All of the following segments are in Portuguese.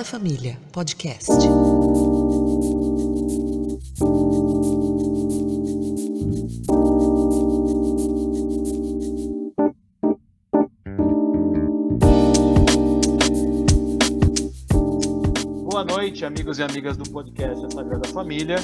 Sagrada Família Podcast. Boa noite, amigos e amigas do podcast A Sagrada Família.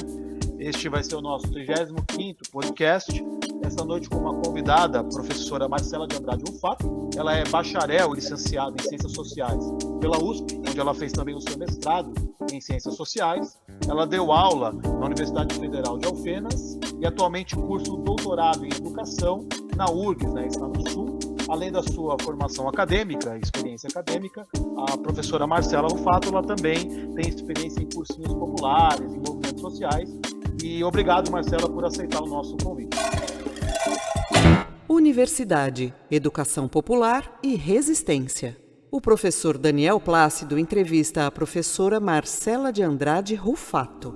Este vai ser o nosso 35º podcast. Essa noite com uma convidada, a professora Marcela de Andrade Rufato. Ela é bacharel e licenciada em Ciências Sociais pela USP, onde ela fez também o seu mestrado em Ciências Sociais. Ela deu aula na Universidade Federal de Alfenas e atualmente cursa o doutorado em Educação na URGS, na Estado do Sul. Além da sua formação acadêmica, experiência acadêmica, a professora Marcela Rufato ela também tem experiência em cursinhos populares, em movimentos sociais. E obrigado, Marcela, por aceitar o nosso convite. Universidade, Educação Popular e Resistência. O professor Daniel Plácido entrevista a professora Marcela de Andrade Rufato.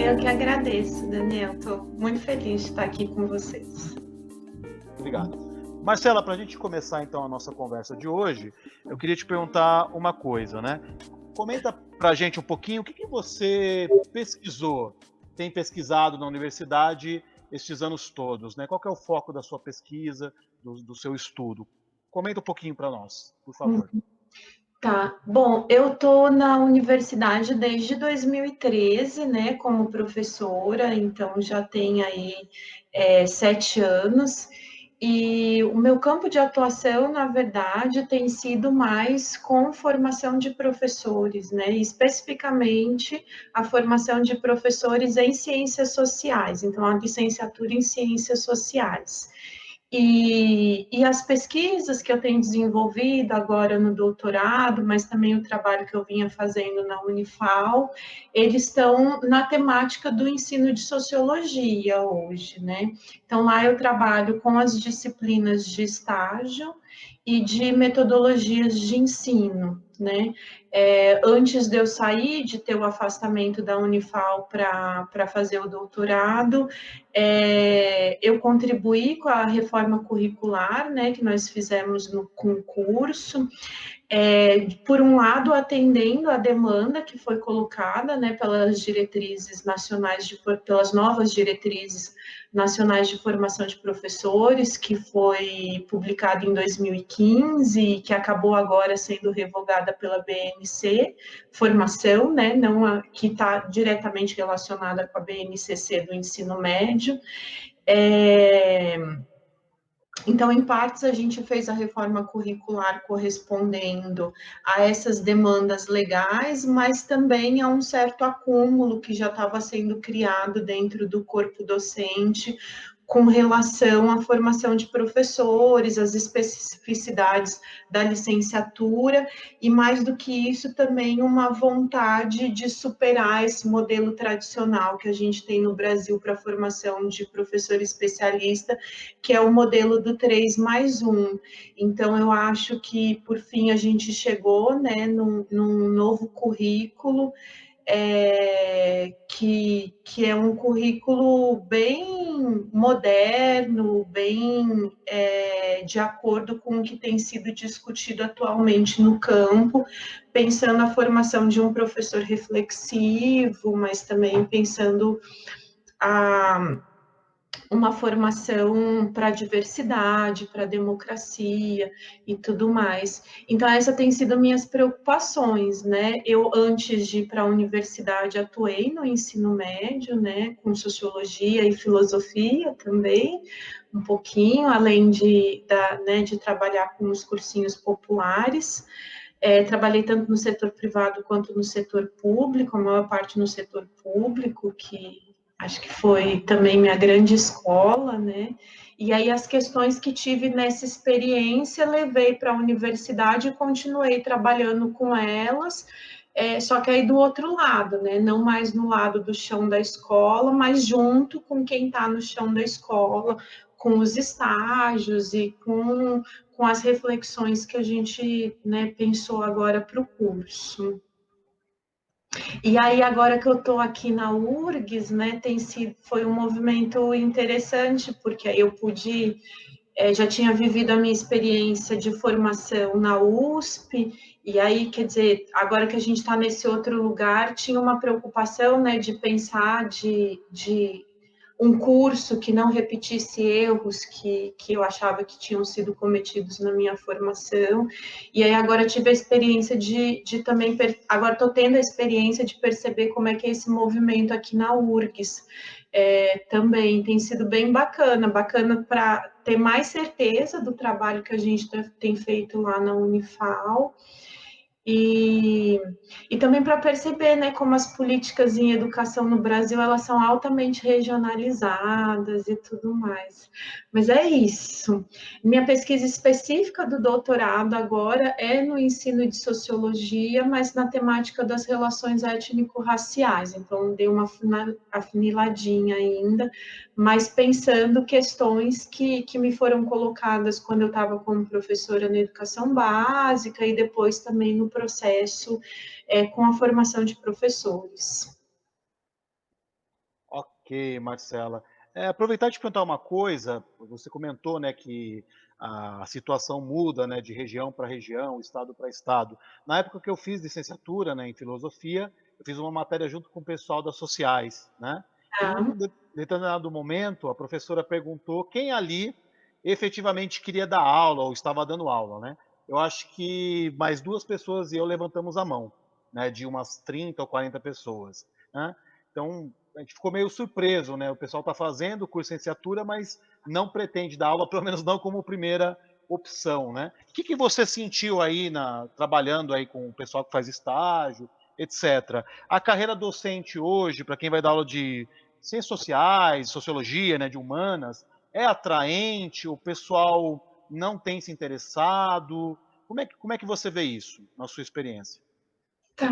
Eu que agradeço, Daniel. Estou muito feliz de estar aqui com vocês. Obrigado. Marcela, para a gente começar então a nossa conversa de hoje, eu queria te perguntar uma coisa, né? Comenta para a gente um pouquinho o que você pesquisou, tem pesquisado na universidade estes anos todos, né? Qual que é o foco da sua pesquisa, do seu estudo? Comenta um pouquinho para nós, por favor. Tá, bom, eu estou na universidade desde 2013, né, como professora, então já tem aí 7 anos, e o meu campo de atuação, na verdade, tem sido mais com formação de professores, né, especificamente a formação de professores em ciências sociais, então a licenciatura em ciências sociais. E as pesquisas que eu tenho desenvolvido agora no doutorado, mas também o trabalho que eu vinha fazendo na Unifal, eles estão na temática do ensino de sociologia hoje, né? Então, lá eu trabalho com as disciplinas de estágio e de metodologias de ensino, né? Antes de eu sair, de ter o afastamento da Unifal para fazer o doutorado, eu contribuí com a reforma curricular, né, que nós fizemos no concurso, por um lado, atendendo a demanda que foi colocada, né, pelas diretrizes nacionais, pelas novas diretrizes nacionais de formação de professores, que foi publicado em 2015 e que acabou agora sendo revogada pela BNC, formação, né, não que está diretamente relacionada com a BNCC do ensino médio. Então, em partes, a gente fez a reforma curricular correspondendo a essas demandas legais, mas também a um certo acúmulo que já estava sendo criado dentro do corpo docente com relação à formação de professores, as especificidades da licenciatura, e mais do que isso, também uma vontade de superar esse modelo tradicional que a gente tem no Brasil para a formação de professor especialista, que é o modelo do 3+1. Então, eu acho que, por fim, a gente chegou, né, num novo currículo, que é um currículo bem moderno, bem de acordo com o que tem sido discutido atualmente no campo, pensando a formação de um professor reflexivo, mas também pensando uma formação para a diversidade, para a democracia e tudo mais. Então, essa tem sido minhas preocupações, né? Eu, antes de ir para a universidade, atuei no ensino médio, né, com sociologia e filosofia também, um pouquinho, além de trabalhar com os cursinhos populares. Trabalhei tanto no setor privado quanto no setor público, a maior parte no setor público, que acho que foi também minha grande escola, né? E aí as questões que tive nessa experiência levei para a universidade e continuei trabalhando com elas, só que aí do outro lado, né? Não mais no lado do chão da escola, mas junto com quem está no chão da escola, com os estágios e com as reflexões que a gente, né, pensou agora para o curso. E aí, agora que eu estou aqui na URGS, né, foi um movimento interessante, porque aí eu pude já tinha vivido a minha experiência de formação na USP, e aí, quer dizer, agora que a gente está nesse outro lugar, tinha uma preocupação, né, de pensar de um curso que não repetisse erros que eu achava que tinham sido cometidos na minha formação. E aí agora tive a experiência de também, agora estou tendo a experiência de perceber como é que é esse movimento aqui na URGS. Também tem sido bem bacana para ter mais certeza do trabalho que a gente tem feito lá na Unifal, e também para perceber, né, como as políticas em educação no Brasil, elas são altamente regionalizadas e tudo mais. Mas é isso. Minha pesquisa específica do doutorado agora é no ensino de sociologia, mas na temática das relações étnico-raciais. Então, dei uma afuniladinha ainda, mas pensando questões que me foram colocadas quando eu estava como professora na educação básica e depois também no processo com a formação de professores. Ok, Marcela. Aproveitar e te perguntar uma coisa. Você comentou, né, que a situação muda, né, de região para região, estado para estado. Na época que eu fiz licenciatura, né, em filosofia, eu fiz uma matéria junto com o pessoal das sociais, né? E Tá? num determinado momento, a professora perguntou quem ali efetivamente queria dar aula ou estava dando aula, né? Eu acho que mais duas pessoas e eu levantamos a mão, né, de umas 30 ou 40 pessoas, né? Então, a gente ficou meio surpreso, né? O pessoal está fazendo o curso de licenciatura, mas não pretende dar aula, pelo menos não como primeira opção, né? O que você sentiu aí trabalhando aí com o pessoal que faz estágio, etc. A carreira docente hoje, para quem vai dar aula de ciências sociais, sociologia, né, de humanas, é atraente? O pessoal não tem se interessado? Como é que você vê isso na sua experiência? Tá.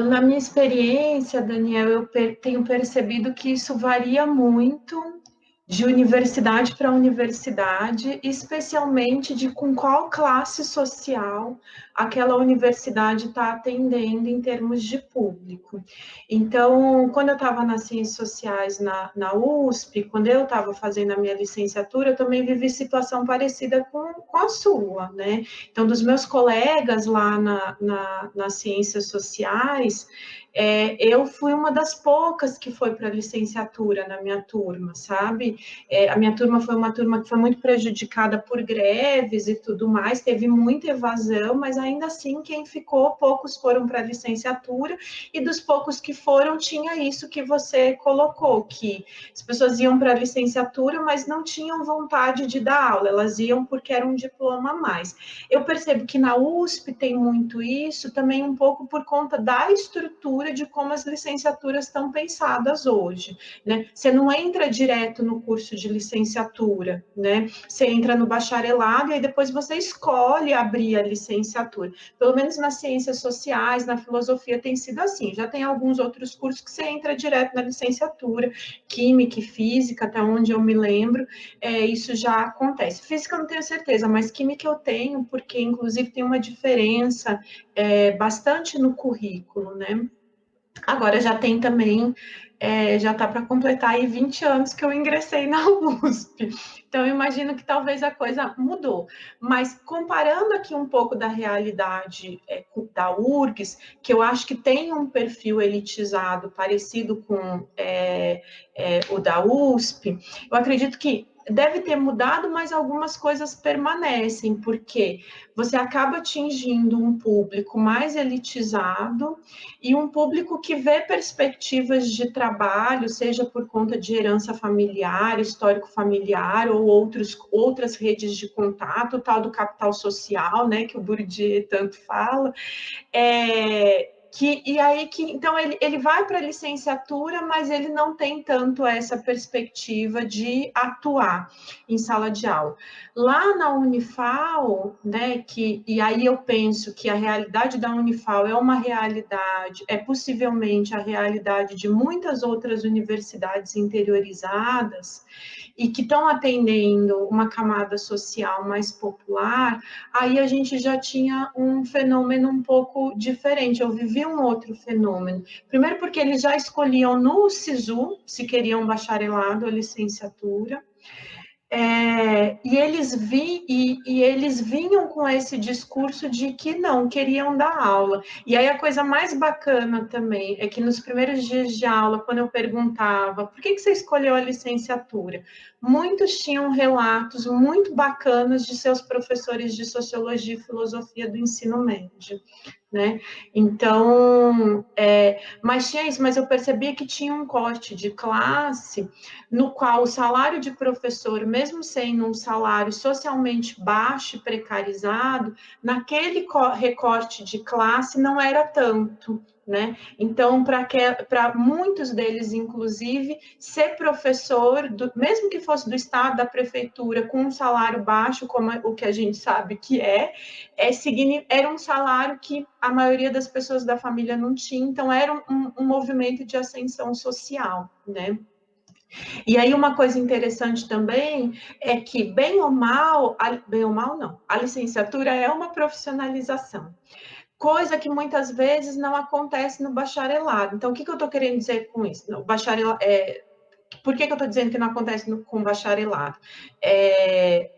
Na minha experiência, Daniel, eu tenho percebido que isso varia muito de universidade para universidade, especialmente de com qual classe social aquela universidade está atendendo em termos de público. Então, quando eu estava nas ciências sociais na USP, quando eu estava fazendo a minha licenciatura, eu também vivi situação parecida com a sua, né? Então, dos meus colegas lá nas ciências sociais, eu fui uma das poucas que foi para a licenciatura na minha turma, sabe? A minha turma foi uma turma que foi muito prejudicada por greves e tudo mais, teve muita evasão, mas ainda assim, quem ficou, poucos foram para a licenciatura, e dos poucos que foram, tinha isso que você colocou, que as pessoas iam para a licenciatura, mas não tinham vontade de dar aula, elas iam porque era um diploma a mais. Eu percebo que na USP tem muito isso, também um pouco por conta da estrutura de como as licenciaturas estão pensadas hoje, né? Você não entra direto no curso de licenciatura, né? Você entra no bacharelado e aí depois você escolhe abrir a licenciatura. Pelo menos nas ciências sociais, na filosofia tem sido assim. Já tem alguns outros cursos que você entra direto na licenciatura, química e física, até onde eu me lembro, isso já acontece. Física eu não tenho certeza, mas química eu tenho, porque inclusive tem uma diferença bastante no currículo, né? Agora já tem também, já está para completar aí 20 anos que eu ingressei na USP. Então, eu imagino que talvez a coisa mudou. Mas comparando aqui um pouco da realidade da URGS, que eu acho que tem um perfil elitizado parecido com o da USP, eu acredito que deve ter mudado, mas algumas coisas permanecem, porque você acaba atingindo um público mais elitizado e um público que vê perspectivas de trabalho, seja por conta de herança familiar, histórico familiar ou outras redes de contato, o tal do capital social, né, que o Bourdieu tanto fala, então ele vai para a licenciatura, mas ele não tem tanto essa perspectiva de atuar em sala de aula. Lá na Unifal, né, e aí eu penso que a realidade da Unifal é uma realidade, é possivelmente a realidade de muitas outras universidades interiorizadas e que estão atendendo uma camada social mais popular, aí a gente já tinha um fenômeno um pouco diferente. Eu vivi um outro fenômeno. Primeiro porque eles já escolhiam no SISU se queriam bacharelado ou licenciatura. E eles vinham com esse discurso de que não queriam dar aula. E aí a coisa mais bacana também é que nos primeiros dias de aula, quando eu perguntava por que você escolheu a licenciatura, muitos tinham relatos muito bacanas de seus professores de sociologia e filosofia do ensino médio, né? Então, mas tinha isso, mas eu percebia que tinha um corte de classe no qual o salário de professor, mesmo sendo um salário socialmente baixo e precarizado, naquele recorte de classe não era tanto, né? Então, para muitos deles, inclusive, ser professor, mesmo que fosse do estado, da prefeitura, com um salário baixo, como o que a gente sabe que era um salário que a maioria das pessoas da família não tinha, então era um movimento de ascensão social, né? E aí uma coisa interessante também é que, bem ou mal não, a licenciatura é uma profissionalização, coisa que muitas vezes não acontece no bacharelado. Então, o que eu estou querendo dizer com isso? No bacharelado, por que eu estou dizendo que não acontece com bacharelado?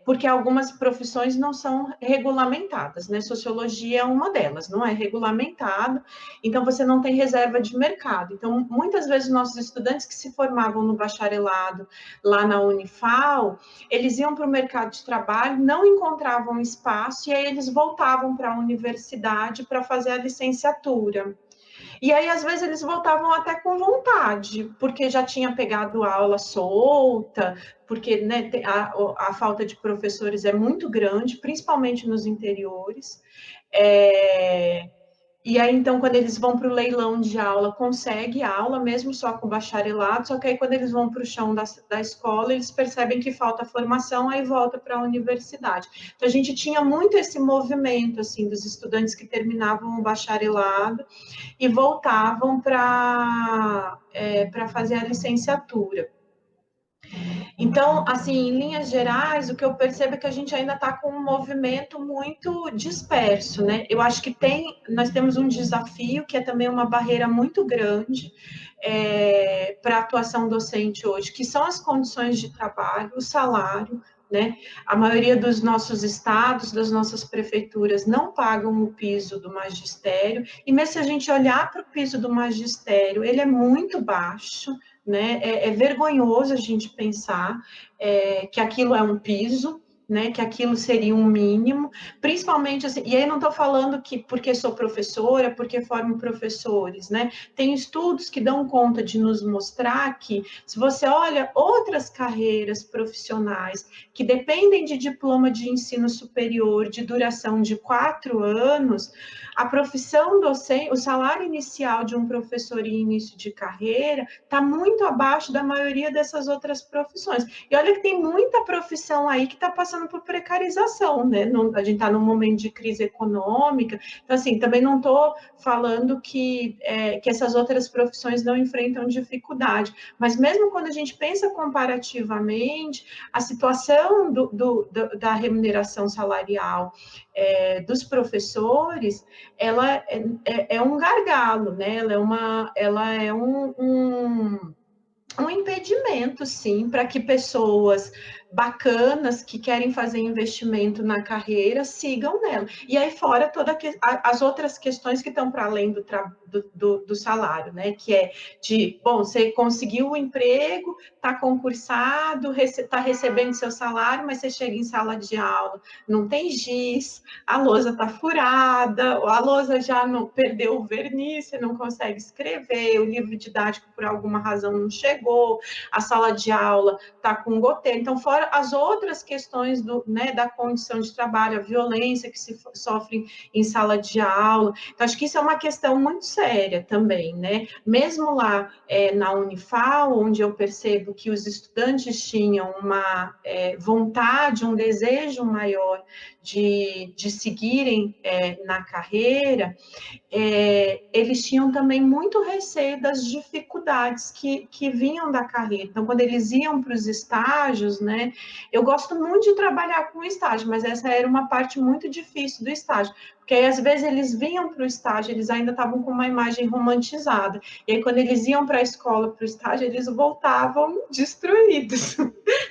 Porque algumas profissões não são regulamentadas, né? Sociologia é uma delas, não é regulamentado, então você não tem reserva de mercado. Então, muitas vezes, nossos estudantes que se formavam no bacharelado lá na Unifal, eles iam para o mercado de trabalho, não encontravam espaço, e aí eles voltavam para a universidade para fazer a licenciatura. E aí, às vezes, eles voltavam até com vontade, porque já tinha pegado aula solta, porque né, a falta de professores é muito grande, principalmente nos interiores. É, e aí, então, quando eles vão para o leilão de aula, consegue aula, mesmo só com bacharelado, só que aí, quando eles vão para o chão da escola, eles percebem que falta formação, aí volta para a universidade. Então, a gente tinha muito esse movimento, assim, dos estudantes que terminavam o bacharelado e voltavam para fazer a licenciatura. Então, assim, em linhas gerais, o que eu percebo é que a gente ainda está com um movimento muito disperso, né? Eu acho que nós temos um desafio que é também uma barreira muito grande para a atuação docente hoje, que são as condições de trabalho, o salário, né? A maioria dos nossos estados, das nossas prefeituras, não pagam o piso do magistério, e mesmo se a gente olhar para o piso do magistério, ele é muito baixo, né? É vergonhoso a gente pensar que aquilo é um piso, né, que aquilo seria um mínimo, principalmente assim, e aí não estou falando que porque sou professora, porque formo professores, né, tem estudos que dão conta de nos mostrar que, se você olha outras carreiras profissionais que dependem de diploma de ensino superior de duração de 4 anos, a profissão docente, o salário inicial de um professor em início de carreira está muito abaixo da maioria dessas outras profissões. E olha que tem muita profissão aí que está passando por precarização, né? A gente está num momento de crise econômica, então, assim, também não estou falando que essas outras profissões não enfrentam dificuldade, mas mesmo quando a gente pensa comparativamente, a situação da remuneração salarial dos professores, ela é um gargalo, né? Ela é um impedimento, sim, para que pessoas bacanas que querem fazer investimento na carreira sigam nela. E aí fora todas as outras questões que estão para além do salário, né? Que é de, bom, você conseguiu o emprego, está concursado, está recebendo seu salário, mas você chega em sala de aula, não tem giz, a lousa está furada, a lousa já não perdeu o verniz, você não consegue escrever, o livro didático por alguma razão não chegou, a sala de aula está com goteira. Então, fora as outras questões da condição de trabalho, a violência que se sofre em sala de aula. Então, acho que isso é uma questão muito séria também, né? Mesmo lá na Unifal, onde eu percebo que os estudantes tinham uma vontade, um desejo maior de seguirem na carreira, eles tinham também muito receio das dificuldades que vinham da carreira. Então, quando eles iam para os estágios, né, eu gosto muito de trabalhar com estágio, mas essa era uma parte muito difícil do estágio, porque aí, às vezes, eles vinham para o estágio, eles ainda estavam com uma imagem romantizada, e aí, quando eles iam para a escola, para o estágio, eles voltavam destruídos,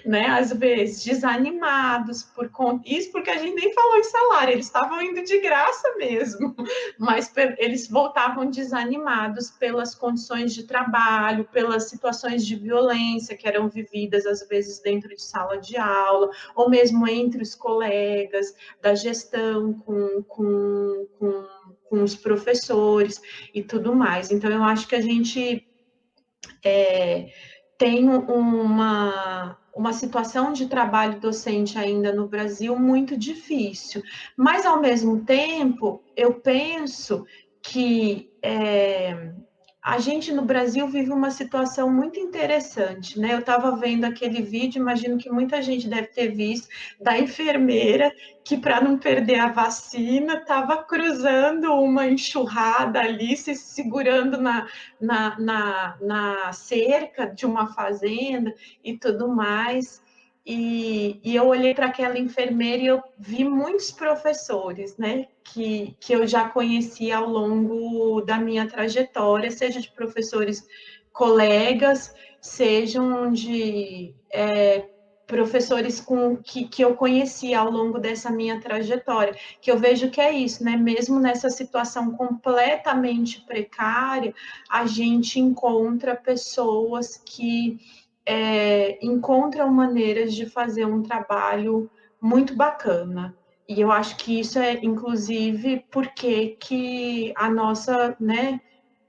né, às vezes desanimados por conta, isso porque a gente nem falou em salário, eles estavam indo de graça mesmo, mas eles voltavam desanimados pelas condições de trabalho, pelas situações de violência que eram vividas às vezes dentro de sala de aula, ou mesmo entre os colegas, da gestão com os professores e tudo mais. Então, eu acho que a gente tem uma situação de trabalho docente ainda no Brasil muito difícil, mas, ao mesmo tempo, eu penso que a gente no Brasil vive uma situação muito interessante, né? Eu estava vendo aquele vídeo, imagino que muita gente deve ter visto, da enfermeira que, para não perder a vacina, estava cruzando uma enxurrada ali, se segurando na cerca de uma fazenda e tudo mais. E eu olhei para aquela enfermeira e eu vi muitos professores, né, que eu já conheci ao longo da minha trajetória, seja de professores colegas, sejam de professores que eu conheci ao longo dessa minha trajetória, que eu vejo que é isso, né? Mesmo nessa situação completamente precária, a gente encontra pessoas que encontram maneiras de fazer um trabalho muito bacana. E eu acho que isso é, inclusive, porque que a nossa, né,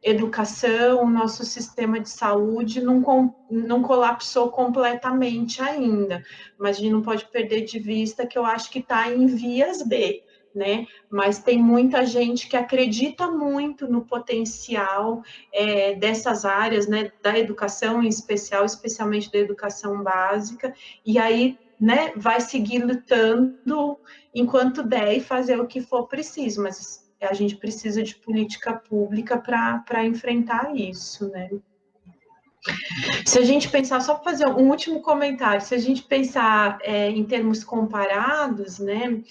educação, o nosso sistema de saúde não colapsou completamente ainda. Mas a gente não pode perder de vista que eu acho que está em vias de, né? Mas tem muita gente que acredita muito no potencial dessas áreas, né, da educação em especial, especialmente da educação básica, e aí, né, vai seguir lutando enquanto der e fazer o que for preciso, mas a gente precisa de política pública para enfrentar isso, né? Se a gente pensar, só para fazer um último comentário, se a gente pensar em termos comparados, né,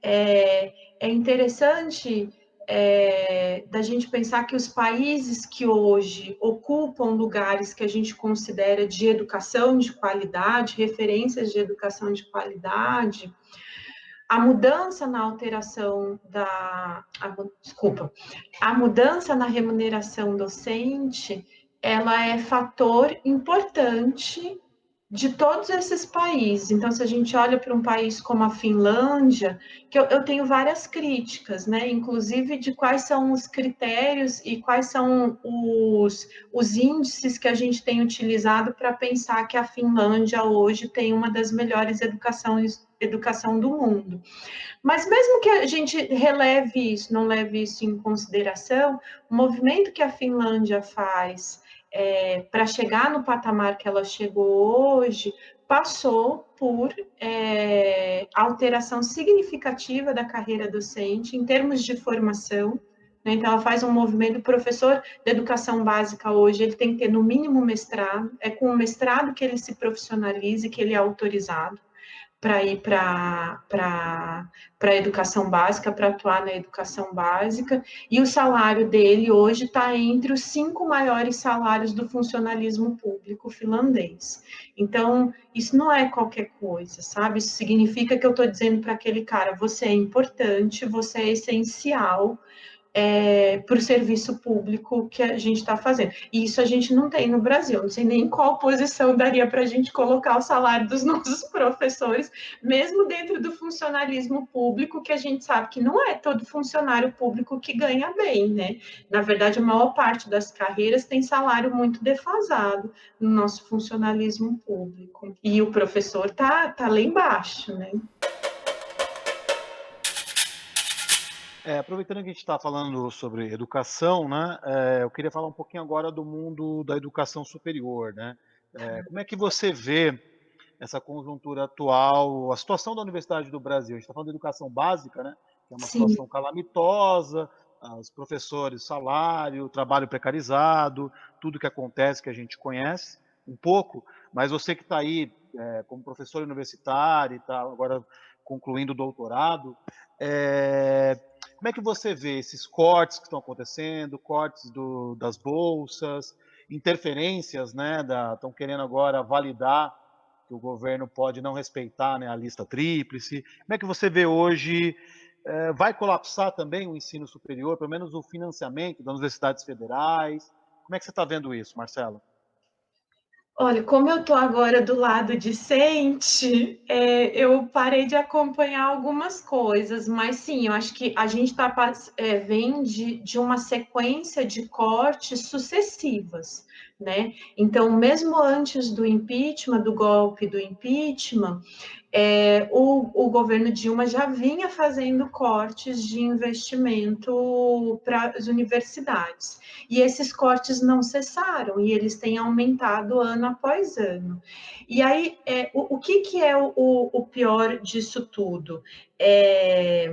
é interessante da gente pensar que os países que hoje ocupam lugares que a gente considera de educação de qualidade, referências de educação de qualidade, a mudança na alteração a mudança na remuneração docente, ela é fator importante de todos esses países. Então, se a gente olha para um país como a Finlândia, que eu tenho várias críticas, né? Inclusive de quais são os critérios e quais são os índices que a gente tem utilizado para pensar que a Finlândia hoje tem uma das melhores educação do mundo. Mas mesmo que a gente releve isso, não leve isso em consideração, o movimento que a Finlândia faz para chegar no patamar que ela chegou hoje, passou por alteração significativa da carreira docente em termos de formação, né? Então, ela faz um movimento, o professor de educação básica hoje, ele tem que ter no mínimo mestrado, é com o mestrado que ele se profissionaliza e que ele é autorizado para ir para a educação básica, para atuar na educação básica, e o salário dele hoje está entre os 5 maiores salários do funcionalismo público finlandês. Então, isso não é qualquer coisa, sabe? Isso significa que eu estou dizendo para aquele cara, você é importante, você é essencial, para o serviço público que a gente está fazendo. E isso a gente não tem no Brasil, não sei nem qual posição daria para a gente colocar o salário dos nossos professores, mesmo dentro do funcionalismo público, que a gente sabe que não é todo funcionário público que ganha bem, né? Na verdade, a maior parte das carreiras tem salário muito defasado no nosso funcionalismo público. E o professor tá lá embaixo, né? Aproveitando que a gente está falando sobre educação, né, eu queria falar um pouquinho agora do mundo da educação superior, né? Como é que você vê essa conjuntura atual, a situação da Universidade do Brasil? A gente está falando de educação básica, né, que é uma Sim. situação calamitosa, os professores, salário, trabalho precarizado, tudo que acontece que a gente conhece um pouco, mas você que está aí como professor universitário e está agora concluindo o doutorado, como é que você vê esses cortes que estão acontecendo, cortes das bolsas, interferências, né? Estão querendo agora validar que o governo pode não respeitar, né, a lista tríplice. Como é que você vê hoje? Vai colapsar também o ensino superior, pelo menos o financiamento das universidades federais? Como é que você está vendo isso, Marcelo? Olha, como eu estou agora do lado discente, eu parei de acompanhar algumas coisas, mas sim, eu acho que a gente vem de uma sequência de cortes sucessivas, né? Então, mesmo antes do impeachment, do golpe do impeachment, o governo Dilma já vinha fazendo cortes de investimento para as universidades. E esses cortes não cessaram, e eles têm aumentado ano após ano. E aí, o que é o pior disso tudo? É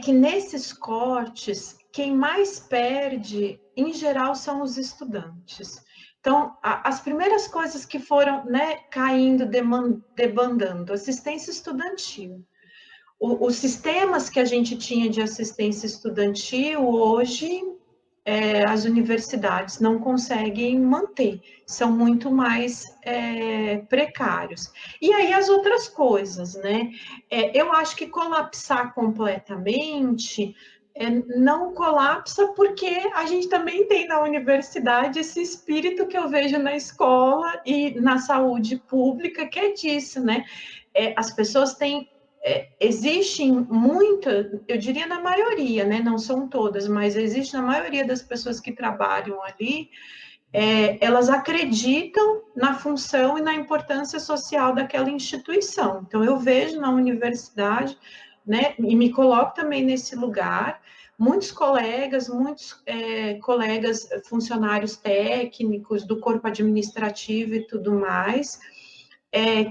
que nesses cortes, quem mais perde, em geral, são os estudantes. Então, as primeiras coisas que foram, né, caindo, debandando, assistência estudantil. Os sistemas que a gente tinha de assistência estudantil, hoje, as universidades não conseguem manter, são muito mais precários. E aí as outras coisas, né? Eu acho que colapsar completamente não colapsa porque a gente também tem na universidade esse espírito que eu vejo na escola e na saúde pública, que é disso, né? As pessoas têm existem muita, eu diria na maioria, né? Não são todas, mas existe na maioria das pessoas que trabalham ali, elas acreditam na função e na importância social daquela instituição. Então, eu vejo na universidade, né? E me coloco também nesse lugar. Muitos colegas funcionários técnicos do corpo administrativo e tudo mais,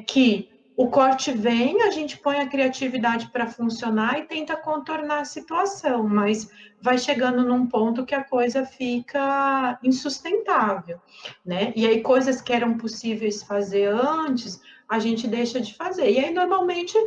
que o corte vem, a gente põe a criatividade para funcionar e tenta contornar a situação, mas vai chegando num ponto que a coisa fica insustentável, né? E aí coisas que eram possíveis fazer antes, a gente deixa de fazer. E aí normalmente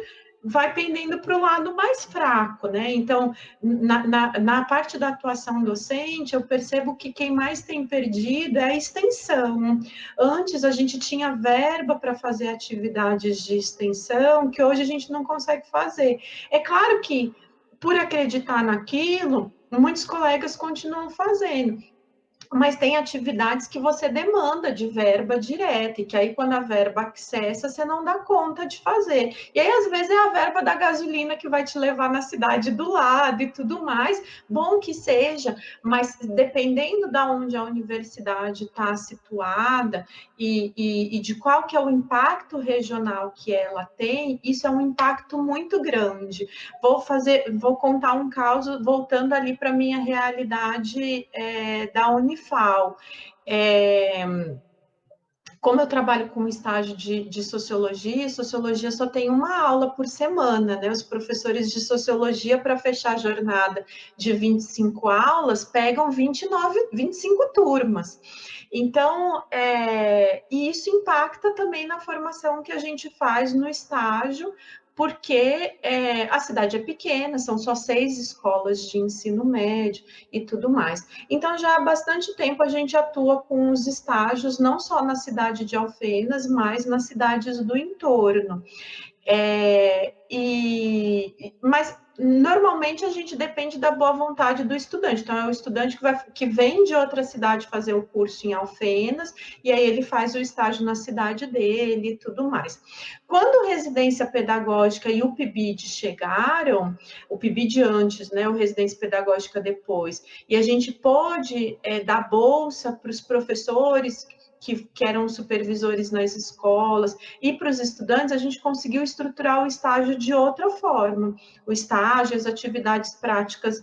vai pendendo para o lado mais fraco, né? Então, na parte da atuação docente, eu percebo que quem mais tem perdido é a extensão. Antes a gente tinha verba para fazer atividades de extensão, que hoje a gente não consegue fazer. É claro que, por acreditar naquilo, muitos colegas continuam fazendo, mas tem atividades que você demanda de verba direta, e que aí quando a verba cessa, você não dá conta de fazer. E aí, às vezes, é a verba da gasolina que vai te levar na cidade do lado e tudo mais, bom que seja, mas dependendo de onde a universidade está situada e de qual que é o impacto regional que ela tem, isso é um impacto muito grande. Vou contar um caso voltando ali para a minha realidade da Unifal. Como eu trabalho com estágio de sociologia, sociologia só tem uma aula por semana, né? Os professores de sociologia, para fechar a jornada de 25 aulas, pegam 25 turmas. Então, e isso impacta também na formação que a gente faz no estágio, porque a cidade é pequena, são só 6 escolas de ensino médio e tudo mais. Então, já há bastante tempo a gente atua com os estágios, não só na cidade de Alfenas, mas nas cidades do entorno. Mas normalmente a gente depende da boa vontade do estudante. Então, é o estudante que vem de outra cidade fazer o curso em Alfenas, e aí ele faz o estágio na cidade dele e tudo mais. Quando a residência pedagógica e o PIBID chegaram, o PIBID antes, né, o residência pedagógica depois, e a gente pôde dar bolsa para os professores que eram supervisores nas escolas, e para os estudantes, a gente conseguiu estruturar o estágio de outra forma, o estágio, as atividades práticas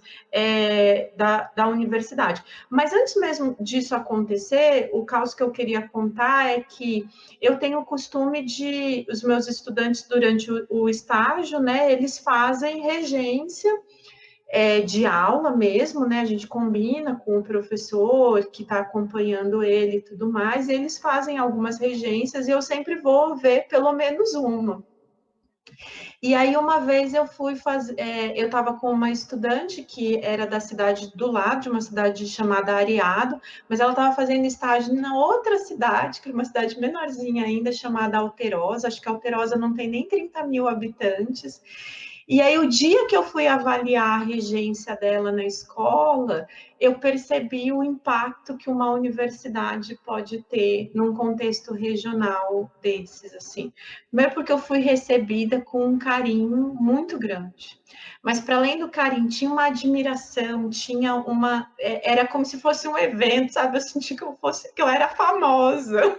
da universidade. Mas antes mesmo disso acontecer, o caso que eu queria contar é que eu tenho o costume de, os meus estudantes, durante o estágio, né, eles fazem regência de aula mesmo, né? A gente combina com o professor que está acompanhando ele e tudo mais, e eles fazem algumas regências e eu sempre vou ver pelo menos uma. E aí, uma vez eu fui fazer, eu estava com uma estudante que era da cidade do lado, de uma cidade chamada Areado, mas ela estava fazendo estágio na outra cidade, que é uma cidade menorzinha ainda, chamada Alterosa. Acho que Alterosa não tem nem 30 mil habitantes. E aí, o dia que eu fui avaliar a regência dela na escola, eu percebi o impacto que uma universidade pode ter num contexto regional desses, assim. Primeiro porque eu fui recebida com um carinho muito grande. Mas, para além do carinho, tinha uma admiração, tinha uma... Era como se fosse um evento, sabe? Eu senti que eu era famosa,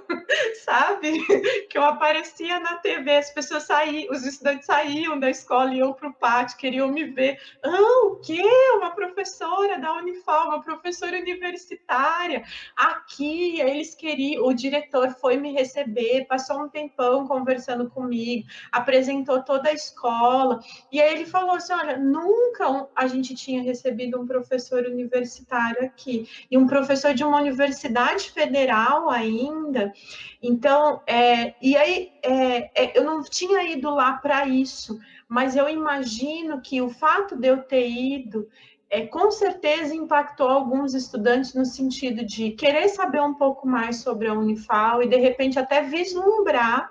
sabe? Que eu aparecia na TV, as pessoas saíam, os estudantes saíam da escola e iam para o pátio, queriam me ver. Ah, o quê? Uma professora da Unifal, uma professora universitária, aqui, eles queriam, o diretor foi me receber, passou um tempão conversando comigo, apresentou toda a escola, e aí ele falou assim, olha, nunca a gente tinha recebido um professor universitário aqui, e um professor de uma universidade federal ainda. Então, e aí, eu não tinha ido lá para isso, mas eu imagino que o fato de eu ter ido, com certeza impactou alguns estudantes no sentido de querer saber um pouco mais sobre a Unifal e, de repente, até vislumbrar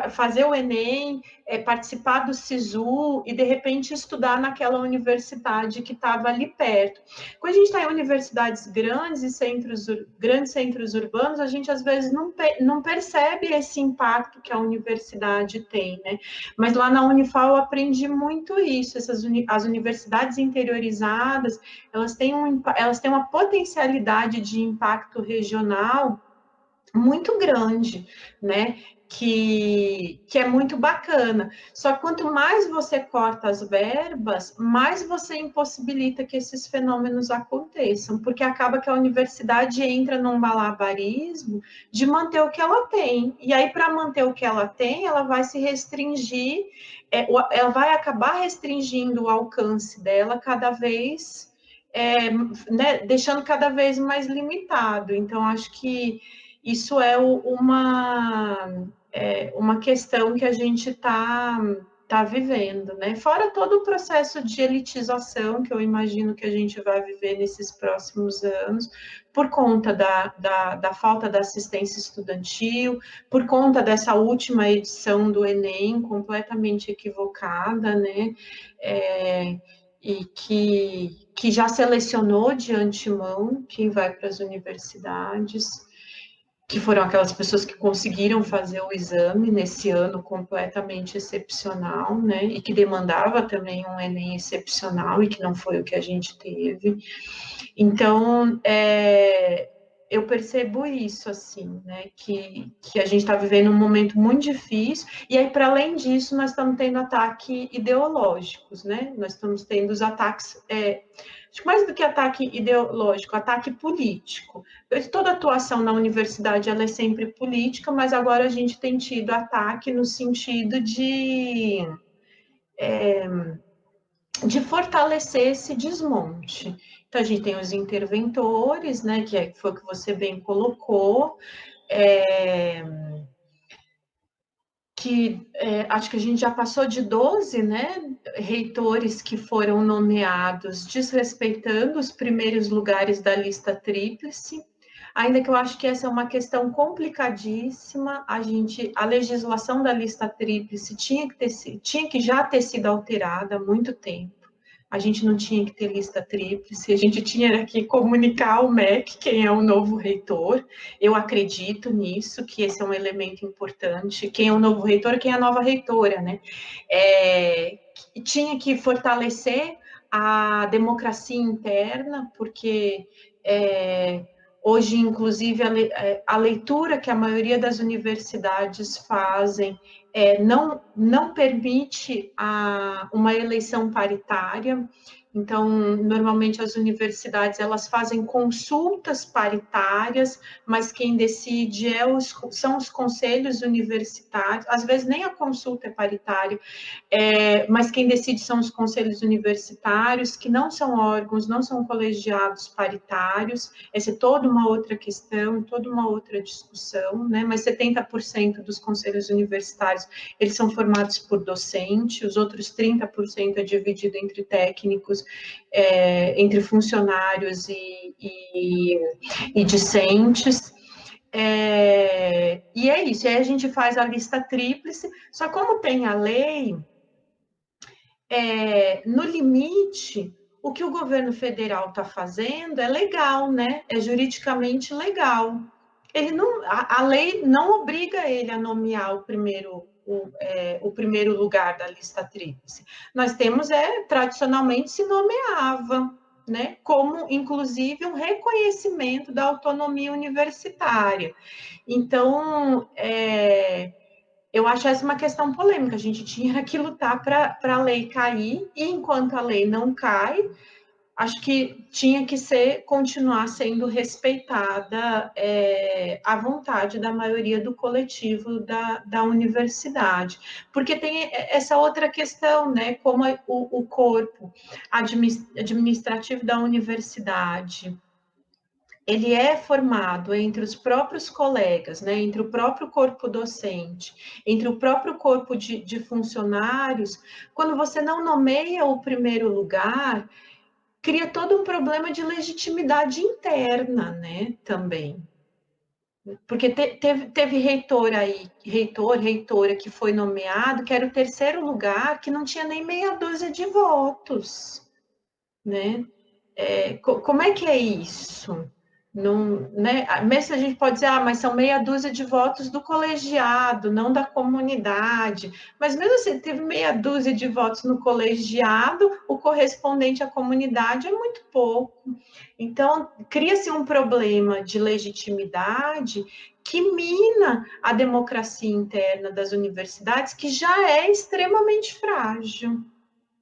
fazer o Enem, participar do SISU e, de repente, estudar naquela universidade que estava ali perto. Quando a gente está em universidades grandes e grandes centros urbanos, a gente, às vezes, não percebe esse impacto que a universidade tem, né? Mas lá na Unifal eu aprendi muito isso. As universidades interiorizadas, elas têm uma potencialidade de impacto regional muito grande, né? Que é muito bacana. Só que quanto mais você corta as verbas, mais você impossibilita que esses fenômenos aconteçam, porque acaba que a universidade entra num malabarismo de manter o que ela tem. E aí, para manter o que ela tem, ela vai se restringir, ela vai acabar restringindo o alcance dela cada vez, né, deixando cada vez mais limitado. Então, acho que isso é uma questão que a gente tá vivendo, né? Fora todo o processo de elitização que eu imagino que a gente vai viver nesses próximos anos, por conta da falta da assistência estudantil, por conta dessa última edição do Enem, completamente equivocada, né? E que já selecionou de antemão quem vai para as universidades, que foram aquelas pessoas que conseguiram fazer o exame nesse ano completamente excepcional, né, e que demandava também um Enem excepcional, e que não foi o que a gente teve. Então, eu percebo isso, assim, né, que a gente está vivendo um momento muito difícil, e aí, para além disso, nós estamos tendo ataques ideológicos, né, nós estamos tendo os ataques, acho que mais do que ataque ideológico, ataque político. Toda atuação na universidade, ela é sempre política, mas agora a gente tem tido ataque no sentido de fortalecer esse desmonte. Então, a gente tem os interventores, né, que foi o que você bem colocou, acho que a gente já passou de 12, né, reitores que foram nomeados desrespeitando os primeiros lugares da lista tríplice, ainda que eu acho que essa é uma questão complicadíssima. A legislação da lista tríplice tinha que já ter sido alterada há muito tempo. A gente não tinha que ter lista tríplice, a gente tinha que comunicar ao MEC quem é o novo reitor. Eu acredito nisso, que esse é um elemento importante. Quem é o novo reitor, quem é a nova reitora, né? Tinha que fortalecer a democracia interna, porque hoje, inclusive, a leitura que a maioria das universidades fazem não permite uma eleição paritária. Então, normalmente as universidades elas fazem consultas paritárias, mas quem decide são os conselhos universitários. Às vezes nem a consulta é paritária, mas quem decide são os conselhos universitários, que não são órgãos, não são colegiados paritários. Essa é toda uma outra questão, toda uma outra discussão, né? Mas 70% dos conselhos universitários, eles são formados por docente, os outros 30% é dividido entre técnicos, entre funcionários e discentes. E é isso, aí a gente faz a lista tríplice, só como tem a lei, no limite, o que o governo federal está fazendo é legal, né? É juridicamente legal. Ele não, a lei não obriga ele a nomear o primeiro lugar da lista tríplice. Nós temos, tradicionalmente se nomeava, né? Como, inclusive, um reconhecimento da autonomia universitária. Então, eu acho essa uma questão polêmica. A gente tinha que lutar para a lei cair, e enquanto a lei não cai, acho que tinha que continuar sendo respeitada a vontade da maioria do coletivo da universidade. Porque tem essa outra questão, né? Como o corpo administrativo da universidade ele é formado entre os próprios colegas, né, entre o próprio corpo docente, entre o próprio corpo de funcionários. Quando você não nomeia o primeiro lugar, cria todo um problema de legitimidade interna, né, também. Porque teve reitora que foi nomeado, que era o terceiro lugar, que não tinha nem meia dúzia de votos, né? Como é que é isso? Não, né? Mesmo a gente pode dizer, mas são meia dúzia de votos do colegiado, não da comunidade. Mas mesmo assim, teve meia dúzia de votos no colegiado, o correspondente à comunidade é muito pouco. Então, cria-se um problema de legitimidade que mina a democracia interna das universidades, que já é extremamente frágil,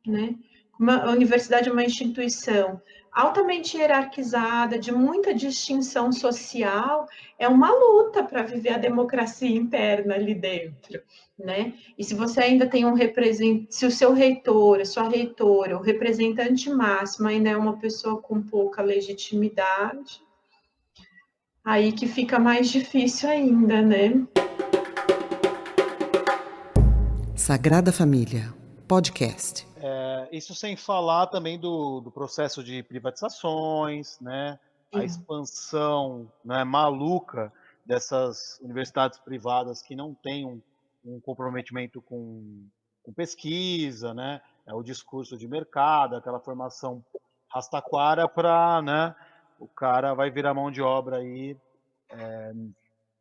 né? A universidade é uma instituição altamente hierarquizada, de muita distinção social, é uma luta para viver a democracia interna ali dentro, né? E se você ainda tem se o seu reitor, a sua reitora, o representante máximo ainda é uma pessoa com pouca legitimidade, aí que fica mais difícil ainda, né? Sagrada Família, podcast. Isso sem falar também do processo de privatizações, né? A expansão, né, maluca dessas universidades privadas que não têm um comprometimento com pesquisa, né? É o discurso de mercado, aquela formação rastaquara para, né, o cara vai virar mão de obra aí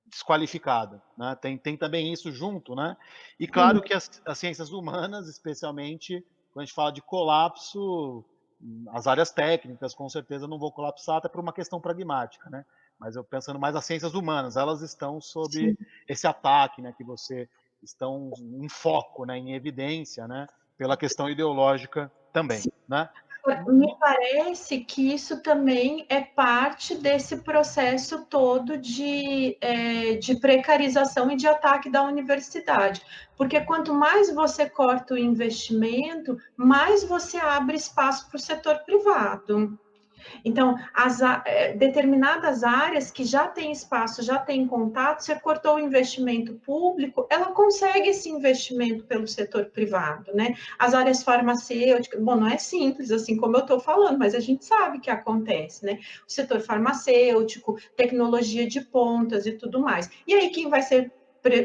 desqualificada, né? Tem também isso junto, né? E claro que as ciências humanas, especialmente quando a gente fala de colapso, as áreas técnicas com certeza não vão colapsar até por uma questão pragmática, né? Mas eu pensando mais as ciências humanas, elas estão sob esse ataque, né? Que você estão em foco, né? Em evidência, né? Pela questão ideológica também, né? Me parece que isso também é parte desse processo todo de precarização e de ataque da universidade. Porque quanto mais você corta o investimento, mais você abre espaço para o setor privado. Então, determinadas áreas que já têm espaço, já têm contato, você cortou o investimento público, ela consegue esse investimento pelo setor privado, né? As áreas farmacêuticas, bom, não é simples, assim como eu estou falando, mas a gente sabe que acontece, né? O setor farmacêutico, tecnologia de pontas e tudo mais. E aí, quem vai ser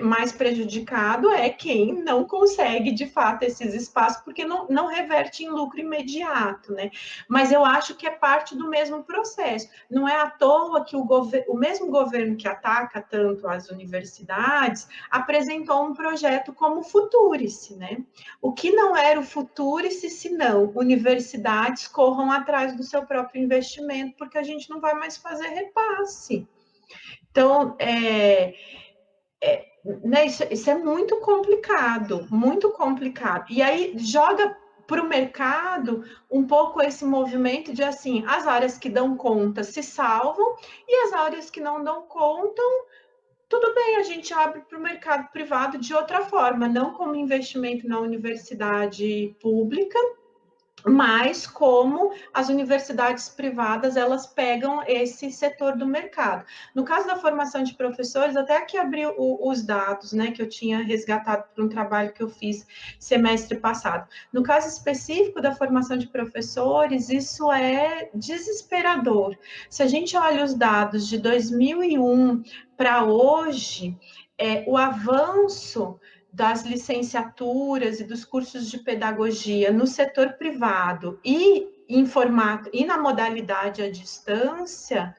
mais prejudicado é quem não consegue, de fato, esses espaços, porque não reverte em lucro imediato, né? Mas eu acho que é parte do mesmo processo. Não é à toa que o mesmo governo que ataca tanto as universidades apresentou um projeto como o Futurice, né? O que não era o Futurice, senão universidades corram atrás do seu próprio investimento, porque a gente não vai mais fazer repasse. Então, né, isso é muito complicado, muito complicado. E aí joga para o mercado um pouco esse movimento de assim, as áreas que dão conta se salvam e as áreas que não dão conta, tudo bem, a gente abre para o mercado privado de outra forma, não como investimento na universidade pública, mas como as universidades privadas, elas pegam esse setor do mercado. No caso da formação de professores, até aqui abri os dados, né, que eu tinha resgatado por um trabalho que eu fiz semestre passado. No caso específico da formação de professores, isso é desesperador. Se a gente olha os dados de 2001 para hoje, o avanço das licenciaturas e dos cursos de pedagogia no setor privado e na modalidade à distância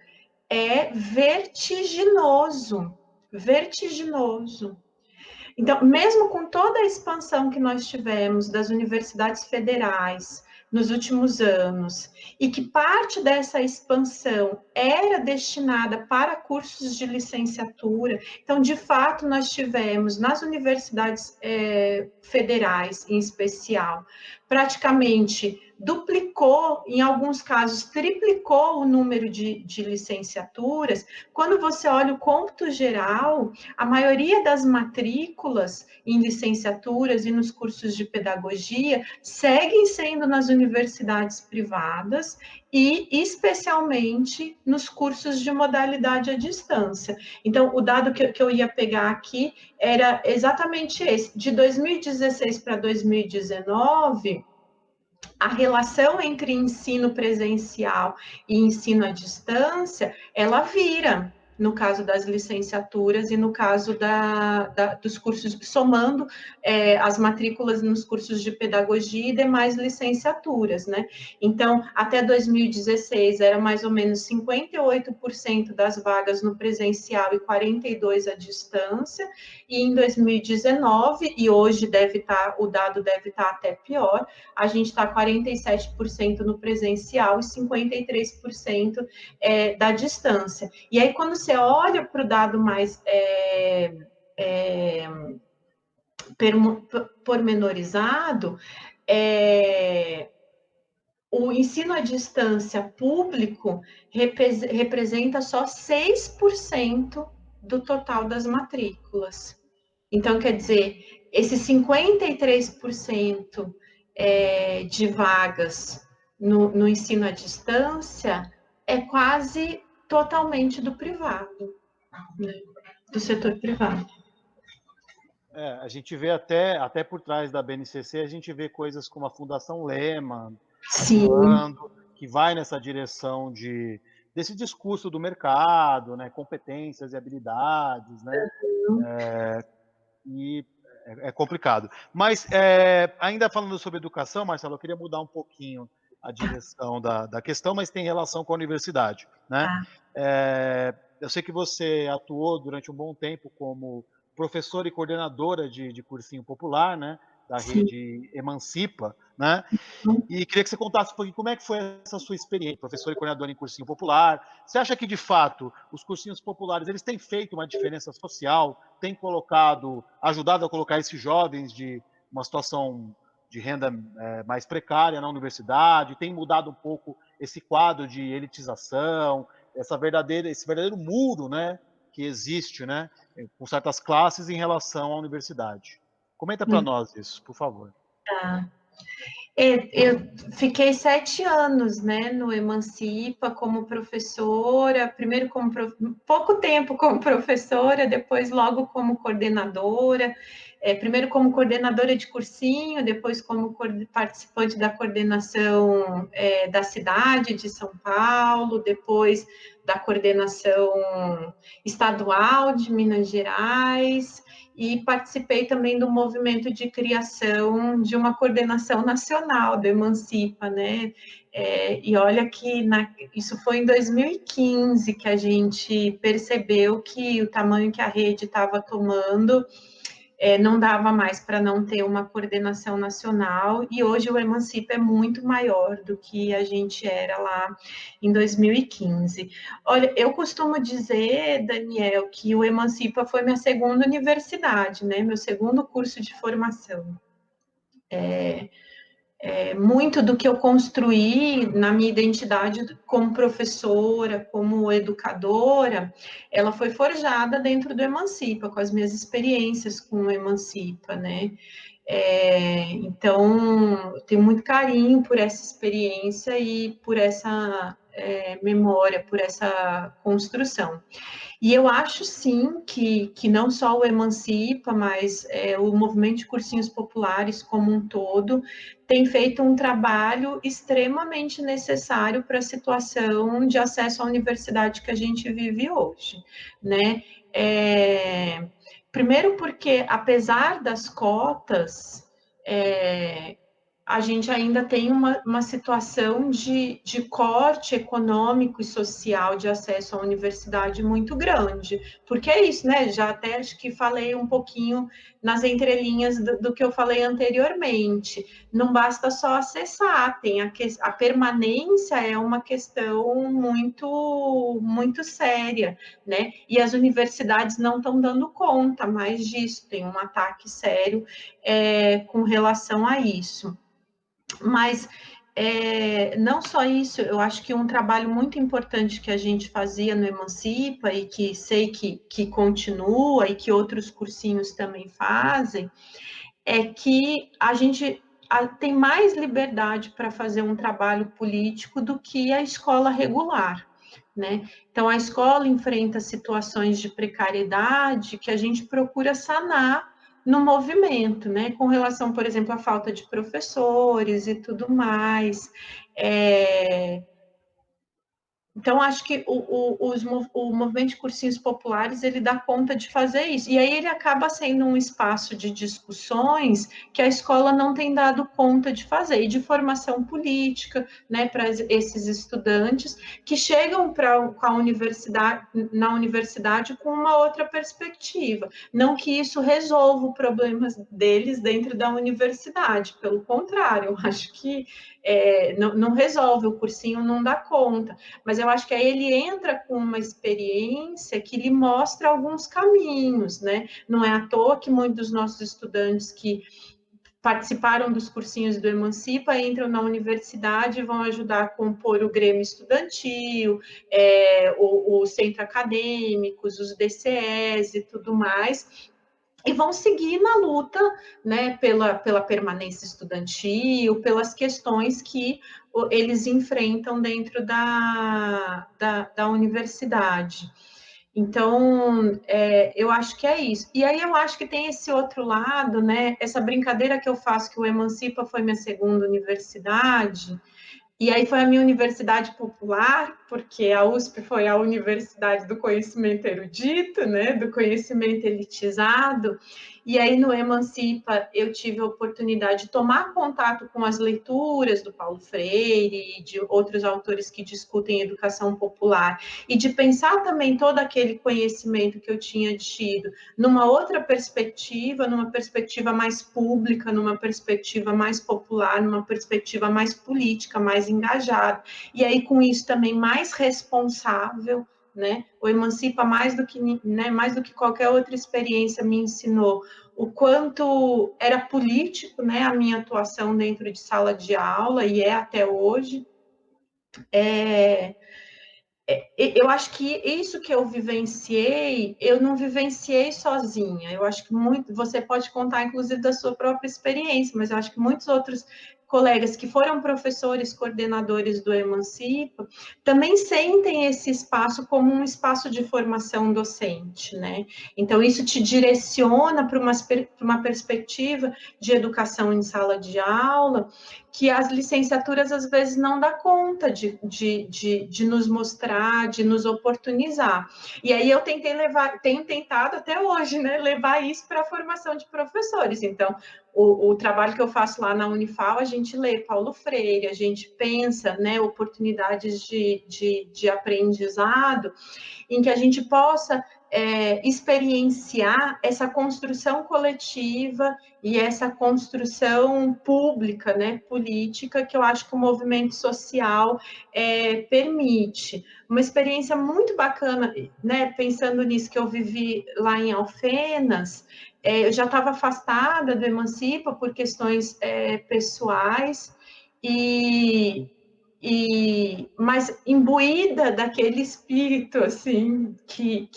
é vertiginoso, vertiginoso. Então, mesmo com toda a expansão que nós tivemos das universidades federais nos últimos anos, e que parte dessa expansão era destinada para cursos de licenciatura, então, de fato, nós tivemos nas universidades federais, em especial, praticamente duplicou, em alguns casos, triplicou o número de licenciaturas. Quando você olha o cômputo geral, a maioria das matrículas em licenciaturas e nos cursos de pedagogia seguem sendo nas universidades privadas e especialmente nos cursos de modalidade à distância. Então, o dado que eu ia pegar aqui era exatamente esse. De 2016 para 2019, a relação entre ensino presencial e ensino à distância, ela vira, no caso das licenciaturas e no caso dos cursos, somando as matrículas nos cursos de pedagogia e demais licenciaturas, né? Então, até 2016, era mais ou menos 58% das vagas no presencial e 42% à distância, e em 2019, e hoje o dado deve estar até pior, a gente está 47% no presencial e 53% da distância. E aí, quando você olha para o dado mais pormenorizado, o ensino à distância público representa só 6% do total das matrículas. Então, quer dizer, esse 53% de vagas no ensino à distância é quase totalmente do privado, né? Do setor privado. A gente vê até por trás da BNCC, a gente vê coisas como a Fundação Lehman, atuando, que vai nessa direção desse discurso do mercado, né, competências e habilidades, né, e é complicado. Mas, ainda falando sobre educação, Marcelo, eu queria mudar um pouquinho a direção da questão, mas tem relação com a universidade, né? Eu sei que você atuou durante um bom tempo como professora e coordenadora de cursinho popular, né, da rede Emancipa, né? E queria que você contasse um pouquinho como é que foi essa sua experiência, professora e coordenadora em cursinho popular. Você acha que, de fato, os cursinhos populares eles têm feito uma diferença social, têm ajudado a colocar esses jovens de uma situação de renda mais precária na universidade, tem mudado um pouco esse quadro de elitização, esse verdadeiro muro, né, que existe, né, com certas classes em relação à universidade. Comenta para nós isso, por favor. Tá. Eu fiquei 7 anos, né, no Emancipa como professora, primeiro pouco tempo como professora, depois logo como coordenadora, primeiro como coordenadora de cursinho, depois como participante da coordenação da cidade de São Paulo, depois da coordenação estadual de Minas Gerais, e participei também do movimento de criação de uma coordenação nacional do Emancipa, né? E olha que isso foi em 2015 que a gente percebeu que o tamanho que a rede estava tomando não dava mais para não ter uma coordenação nacional, e hoje o Emancipa é muito maior do que a gente era lá em 2015. Olha, eu costumo dizer, Daniel, que o Emancipa foi minha segunda universidade, né? Meu segundo curso de formação. muito do que eu construí na minha identidade como professora, como educadora, ela foi forjada dentro do Emancipa, com as minhas experiências com o Emancipa, né? Então, eu tenho muito carinho por essa experiência e por essa memória, por essa construção. E eu acho, sim, que não só o Emancipa, mas o movimento de cursinhos populares como um todo, tem feito um trabalho extremamente necessário para a situação de acesso à universidade que a gente vive hoje, né? Primeiro porque, apesar das cotas, a gente ainda tem uma situação de corte econômico e social de acesso à universidade muito grande. Porque é isso, né? Já até acho que falei um pouquinho nas entrelinhas do que eu falei anteriormente. Não basta só acessar, tem a permanência é uma questão muito séria, né? E as universidades não estão dando conta mais disso, tem um ataque sério com relação a isso. Mas não só isso, eu acho que um trabalho muito importante que a gente fazia no Emancipa e que sei que continua e que outros cursinhos também fazem, é que a gente tem mais liberdade para fazer um trabalho político do que a escola regular, né? Então, a escola enfrenta situações de precariedade que a gente procura sanar no movimento, né? Com relação, por exemplo, à falta de professores e tudo mais. Então, acho que o movimento de cursinhos populares, ele dá conta de fazer isso. E aí ele acaba sendo um espaço de discussões que a escola não tem dado conta de fazer, e de formação política, né, para esses estudantes que chegam na universidade com uma outra perspectiva. Não que isso resolva o problema deles dentro da universidade, pelo contrário, eu acho que não resolve, o cursinho não dá conta, mas eu acho que aí ele entra com uma experiência que lhe mostra alguns caminhos, né? Não é à toa que muitos dos nossos estudantes que participaram dos cursinhos do Emancipa entram na universidade e vão ajudar a compor o Grêmio Estudantil, o Centro Acadêmicos, os DCEs e tudo mais, e vão seguir na luta, né, pela permanência estudantil, pelas questões que eles enfrentam dentro da universidade. Então, eu acho que é isso. E aí eu acho que tem esse outro lado, né, essa brincadeira que eu faço, que o Emancipa foi minha segunda universidade, e aí foi a minha universidade popular, porque a USP foi a universidade do conhecimento erudito, né, do conhecimento elitizado, e aí no Emancipa eu tive a oportunidade de tomar contato com as leituras do Paulo Freire e de outros autores que discutem educação popular, e de pensar também todo aquele conhecimento que eu tinha tido numa outra perspectiva, numa perspectiva mais pública, numa perspectiva mais popular, numa perspectiva mais política, mais engajada, e aí com isso também mais responsável, né? O Emancipa, mais do que qualquer outra experiência, me ensinou o quanto era político, né, a minha atuação dentro de sala de aula, e é até hoje. Eu acho que isso que eu vivenciei, eu não vivenciei sozinha. Eu acho que você pode contar, inclusive, da sua própria experiência, mas eu acho que muitos outros colegas que foram professores, coordenadores do Emancipa, também sentem esse espaço como um espaço de formação docente, né? Então, isso te direciona para uma perspectiva de educação em sala de aula, que as licenciaturas às vezes não dá conta de nos mostrar, de nos oportunizar. E aí eu tenho tentado até hoje, né, levar isso para a formação de professores. Então, o trabalho que eu faço lá na Unifal, a gente lê Paulo Freire, a gente pensa, né, oportunidades de aprendizado, em que a gente possa experienciar essa construção coletiva e essa construção pública, né, política, que eu acho que o movimento social permite. Uma experiência muito bacana, né, pensando nisso que eu vivi lá em Alfenas, eu já estava afastada do Emancipa por questões pessoais, mas imbuída daquele espírito assim que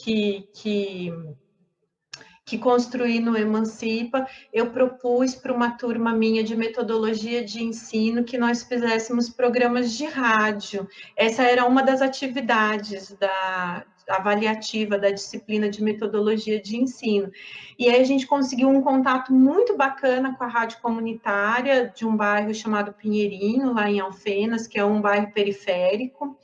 construí no Emancipa, eu propus para uma turma minha de metodologia de ensino que nós fizéssemos programas de rádio. Essa era uma das atividades da avaliativa da disciplina de metodologia de ensino. E aí a gente conseguiu um contato muito bacana com a rádio comunitária de um bairro chamado Pinheirinho, lá em Alfenas, que é um bairro periférico,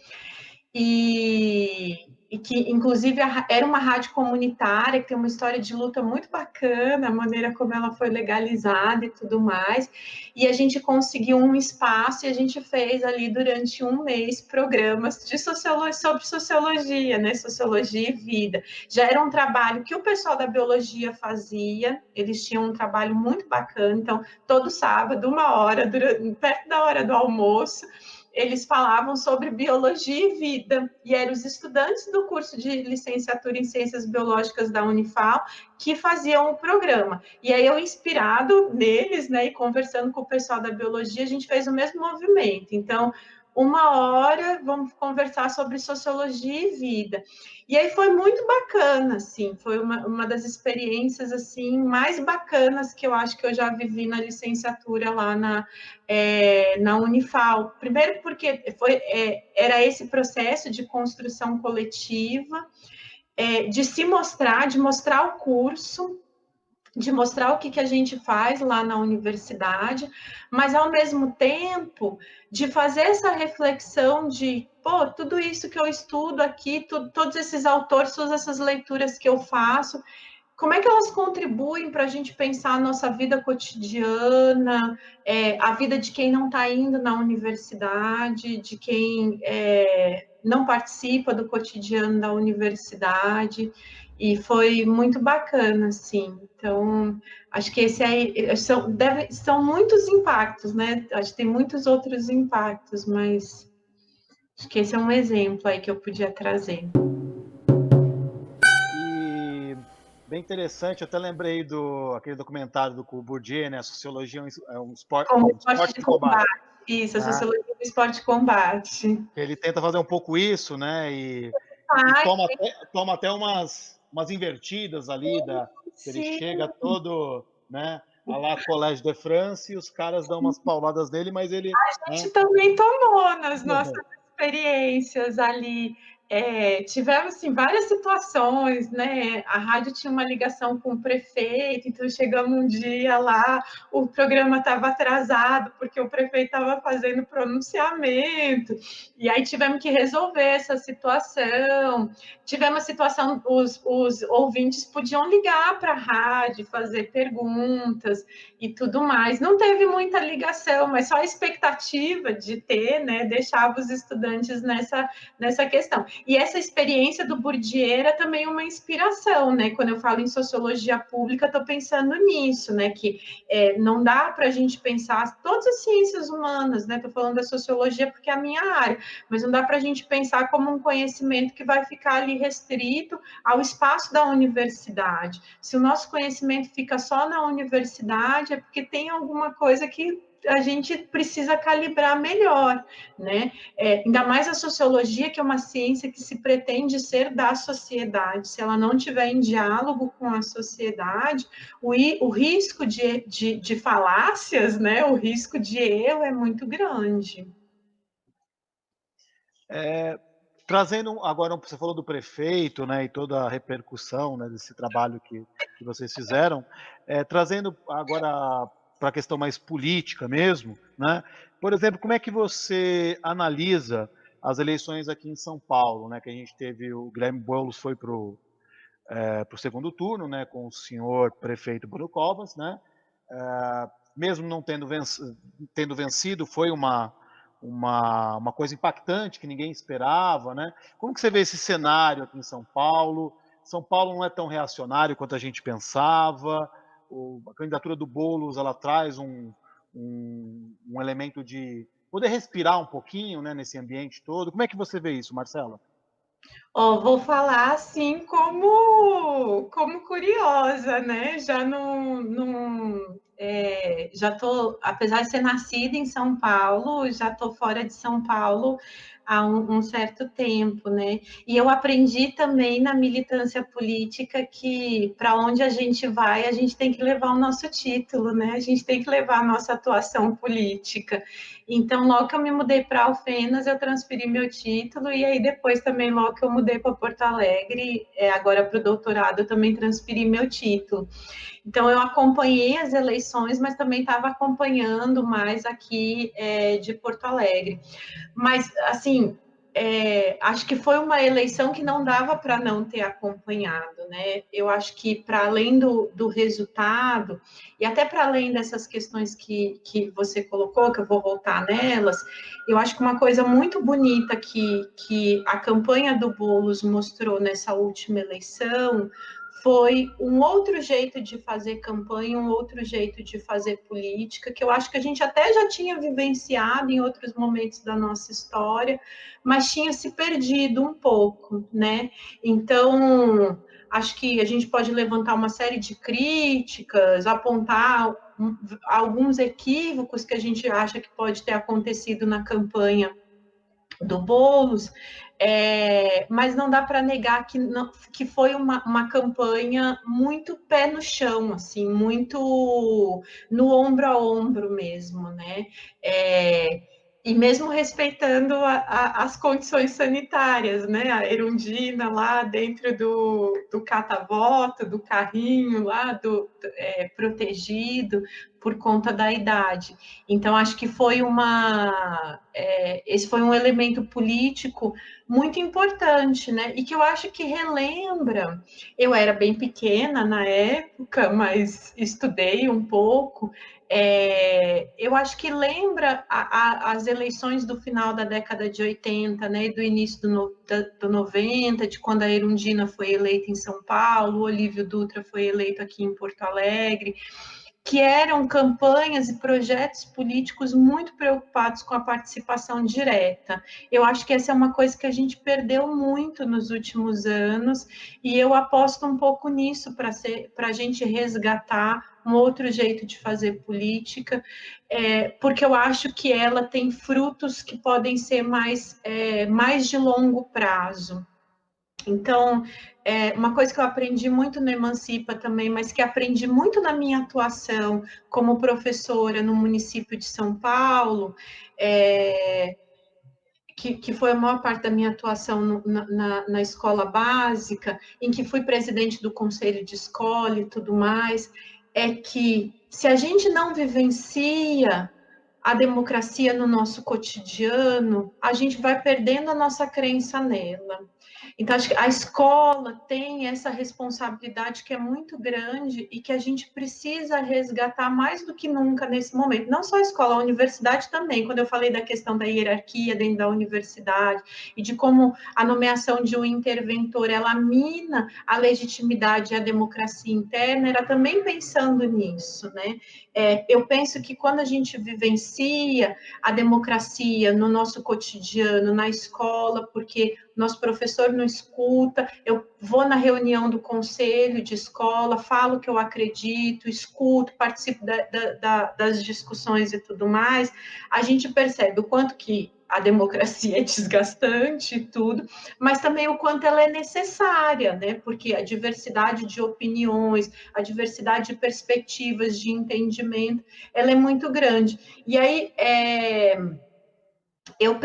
e que, inclusive, era uma rádio comunitária, que tem uma história de luta muito bacana, a maneira como ela foi legalizada e tudo mais, e a gente conseguiu um espaço e a gente fez ali durante um mês programas de sobre sociologia, né, sociologia e vida. Já era um trabalho que o pessoal da biologia fazia, eles tinham um trabalho muito bacana, então, todo sábado, 1 hora, perto da hora do almoço, eles falavam sobre biologia e vida, e eram os estudantes do curso de licenciatura em Ciências Biológicas da Unifal que faziam o programa. E aí, eu, inspirado neles, né, e conversando com o pessoal da biologia, a gente fez o mesmo movimento. Então, 1 hora, vamos conversar sobre sociologia e vida. E aí foi muito bacana, assim, foi uma das experiências, assim, mais bacanas que eu acho que eu já vivi na licenciatura lá na Unifal. Primeiro porque era esse processo de construção coletiva, de se mostrar, de mostrar o curso, de mostrar o que a gente faz lá na universidade, mas, ao mesmo tempo, de fazer essa reflexão de, pô, tudo isso que eu estudo aqui, todos esses autores, todas essas leituras que eu faço, como é que elas contribuem para a gente pensar a nossa vida cotidiana, a vida de quem não está indo na universidade, de quem não participa do cotidiano da universidade, e foi muito bacana, assim. Então, acho que são muitos impactos, né? Acho que tem muitos outros impactos, mas acho que esse é um exemplo aí que eu podia trazer. E bem interessante, eu até lembrei do aquele documentário do Bourdieu, né? A sociologia é um esporte, Como um esporte esporte de de combate, combate. Isso, a né? sociologia do esporte de combate. Ele tenta fazer um pouco isso, né? E Ai, toma até umas invertidas ali, que ele sim, chega todo, né? A lá Collège de France, e os caras dão umas pauladas nele, mas ele, a né? gente também tomou nas nossas experiências ali. Tivemos assim, várias situações, né? A rádio tinha uma ligação com o prefeito, então chegamos um dia lá, o programa estava atrasado porque o prefeito estava fazendo pronunciamento, e aí tivemos que resolver essa situação. Tivemos a situação, os ouvintes podiam ligar para a rádio, fazer perguntas e tudo mais. Não teve muita ligação, mas só a expectativa de ter, né, deixava os estudantes nessa questão. E essa experiência do Bourdieu era também uma inspiração, né? Quando eu falo em sociologia pública, estou pensando nisso, né? Que não dá para a gente pensar todas as ciências humanas, né? Estou falando da sociologia porque é a minha área, mas não dá para a gente pensar como um conhecimento que vai ficar ali restrito ao espaço da universidade. Se o nosso conhecimento fica só na universidade, é porque tem alguma coisa que a gente precisa calibrar melhor, né? Ainda mais a sociologia, que é uma ciência que se pretende ser da sociedade. Se ela não tiver em diálogo com a sociedade, o risco de falácias, né? O risco de erro é muito grande. Trazendo agora, você falou do prefeito, né, e toda a repercussão, né, desse trabalho que vocês fizeram, trazendo agora para a questão mais política mesmo, né? Por exemplo, como é que você analisa as eleições aqui em São Paulo, né? Que a gente teve o Guilherme Boulos foi para o segundo turno, né, com o senhor prefeito Bruno Covas, né? Mesmo não tendo vencido, foi uma coisa impactante que ninguém esperava, né? Como que você vê esse cenário aqui em São Paulo? São Paulo não é tão reacionário quanto a gente pensava. A candidatura do Boulos, ela traz um elemento de poder respirar um pouquinho, né, nesse ambiente todo. Como é que você vê isso, Marcela? Vou falar assim como curiosa, né? Já já tô, apesar de ser nascida em São Paulo, já tô fora de São Paulo há um certo tempo, né? E eu aprendi também na militância política que para onde a gente vai, a gente tem que levar o nosso título, né? A gente tem que levar a nossa atuação política. Então, logo que eu me mudei para Alfenas, eu transferi meu título, e aí depois também, logo que eu mudei para Porto Alegre, agora para o doutorado, eu também transferi meu título. Então, eu acompanhei as eleições, mas também estava acompanhando mais aqui de Porto Alegre. Mas, assim, acho que foi uma eleição que não dava para não ter acompanhado, né? Eu acho que, para além do resultado, e até para além dessas questões que você colocou, que eu vou voltar nelas, eu acho que uma coisa muito bonita que a campanha do Boulos mostrou nessa última eleição foi um outro jeito de fazer campanha, um outro jeito de fazer política, que eu acho que a gente até já tinha vivenciado em outros momentos da nossa história, mas tinha se perdido um pouco, né? Então, acho que a gente pode levantar uma série de críticas, apontar alguns equívocos que a gente acha que pode ter acontecido na campanha do Boulos, mas não dá para negar que foi uma campanha muito pé no chão, assim, muito no ombro a ombro mesmo, né? E mesmo respeitando as condições sanitárias, né? A Erundina lá dentro do catavoto, do carrinho lá, protegido por conta da idade. Então, acho que esse foi um elemento político muito importante, né? E que eu acho que relembra. Eu era bem pequena na época, mas estudei um pouco. Eu acho que lembra as eleições do final da década de 80, né, do início do 90, de quando a Erundina foi eleita em São Paulo, o Olívio Dutra foi eleito aqui em Porto Alegre, que eram campanhas e projetos políticos muito preocupados com a participação direta. Eu acho que essa é uma coisa que a gente perdeu muito nos últimos anos, e eu aposto um pouco nisso para a gente resgatar um outro jeito de fazer política, porque eu acho que ela tem frutos que podem ser mais de longo prazo. Então, uma coisa que eu aprendi muito no Emancipa também, mas que aprendi muito na minha atuação como professora no município de São Paulo, que foi a maior parte da minha atuação na escola básica, em que fui presidente do conselho de escola e tudo mais, é que se a gente não vivencia a democracia no nosso cotidiano, a gente vai perdendo a nossa crença nela. Então, acho que a escola tem essa responsabilidade que é muito grande e que a gente precisa resgatar mais do que nunca nesse momento. Não só a escola, a universidade também. Quando eu falei da questão da hierarquia dentro da universidade e de como a nomeação de um interventor, ela mina a legitimidade e a democracia interna, era também pensando nisso, né? Eu penso que quando a gente vivencia a democracia no nosso cotidiano, na escola, porque nosso professor não escuta, eu vou na reunião do conselho de escola, falo o que eu acredito, escuto, participo das discussões e tudo mais, a gente percebe o quanto que a democracia é desgastante e tudo, mas também o quanto ela é necessária, né? Porque a diversidade de opiniões, a diversidade de perspectivas, de entendimento, ela é muito grande. E aí, eu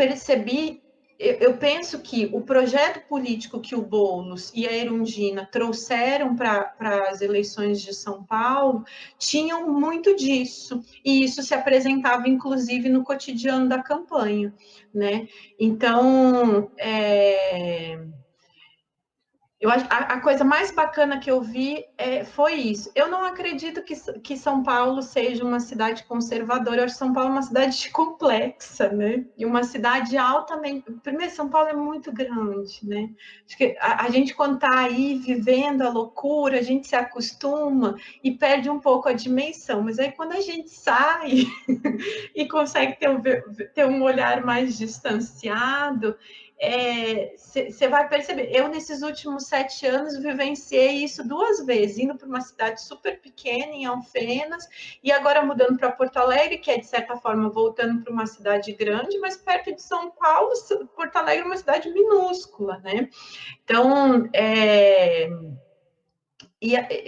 penso que o projeto político que o Boulos e a Erundina trouxeram para as eleições de São Paulo tinham muito disso, e isso se apresentava, inclusive, no cotidiano da campanha, né? Então, Eu acho a coisa mais bacana que eu vi foi isso. Eu não acredito que São Paulo seja uma cidade conservadora. Eu acho que São Paulo é uma cidade complexa, né? E uma cidade altamente. Primeiro, São Paulo é muito grande, né? Acho que a gente, quando está aí vivendo a loucura, a gente se acostuma e perde um pouco a dimensão. Mas aí, quando a gente sai e consegue ter um olhar mais distanciado, você vai perceber. Eu, nesses últimos 7 anos, vivenciei isso 2 vezes, indo para uma cidade super pequena, em Alfenas, e agora mudando para Porto Alegre, que é, de certa forma, voltando para uma cidade grande, mas perto de São Paulo. Porto Alegre é uma cidade minúscula, né? Então,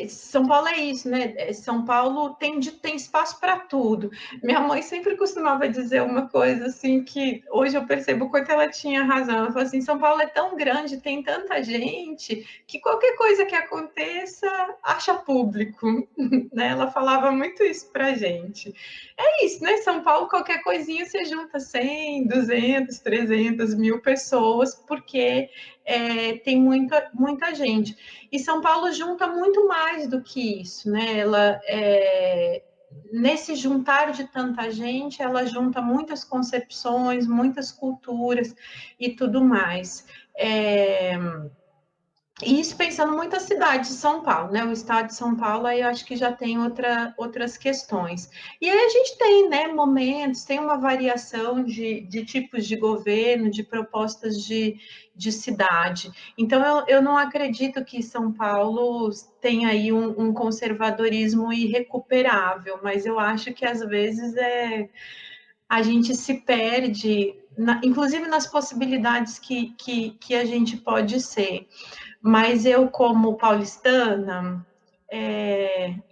São Paulo é isso, né? São Paulo tem espaço para tudo. Minha mãe sempre costumava dizer uma coisa assim que hoje eu percebo o quanto ela tinha razão. Ela falou assim: São Paulo é tão grande, tem tanta gente, que qualquer coisa que aconteça acha público, né? Ela falava muito isso para gente. É isso, né? São Paulo, qualquer coisinha você junta 100, 200, 300 mil pessoas, porque tem muita gente. E São Paulo junta muito mais do que isso, né? Nesse juntar de tanta gente, ela junta muitas concepções, muitas culturas e tudo mais. É, e isso pensando muito a cidade de São Paulo, né? O estado de São Paulo, aí eu acho que já tem outras questões. E aí a gente tem, né, momentos, tem uma variação de tipos de governo, de propostas de cidade. Então, eu não acredito que São Paulo tenha aí um conservadorismo irrecuperável, mas eu acho que às vezes a gente se perde, inclusive nas possibilidades que a gente pode ser. Mas eu, como paulistana,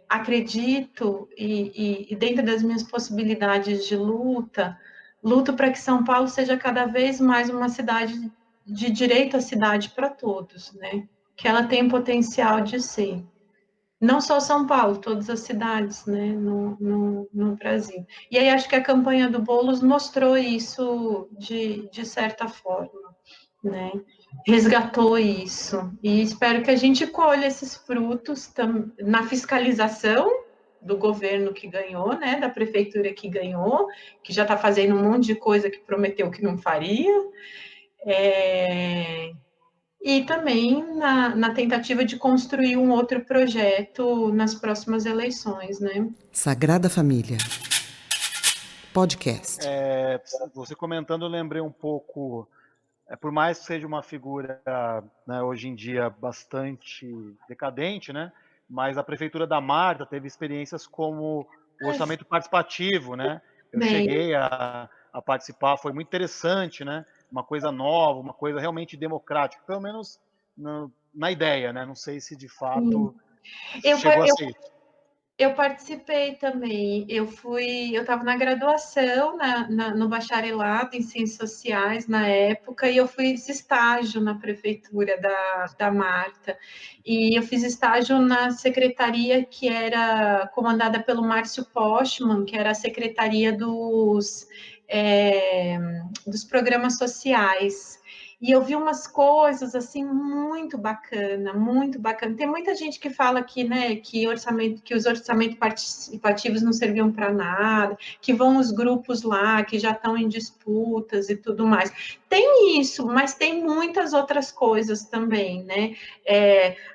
acredito e dentro das minhas possibilidades de luto para que São Paulo seja cada vez mais uma cidade de direito à cidade para todos, né? Que ela tem potencial de ser. Não só São Paulo, todas as cidades, né, no Brasil. E aí acho que a campanha do Boulos mostrou isso de certa forma, né? Resgatou isso. E espero que a gente colha esses frutos na fiscalização do governo que ganhou, né, da prefeitura que ganhou, que já está fazendo um monte de coisa que prometeu que não faria, e também na tentativa de construir um outro projeto nas próximas eleições, né? Sagrada Família. Podcast. Você comentando, eu lembrei um pouco, por mais que seja uma figura, né, hoje em dia bastante decadente, né, mas a prefeitura da Marta teve experiências como o orçamento participativo, né? Eu Bem, cheguei a participar, foi muito interessante, né? Uma coisa nova, uma coisa realmente democrática, pelo menos na ideia, né? Não sei se de fato eu, chegou a eu ser isso. Eu participei também. Eu estava na graduação, no bacharelado em Ciências Sociais na época, e eu fiz estágio na prefeitura da Marta. E eu fiz estágio na secretaria que era comandada pelo Márcio Postman, que era a secretaria dos programas sociais. E eu vi umas coisas assim muito bacana, muito bacana. Tem muita gente que fala que, né, que os orçamentos participativos não serviam para nada, que vão os grupos lá que já estão em disputas e tudo mais. Tem isso, mas tem muitas outras coisas também, né?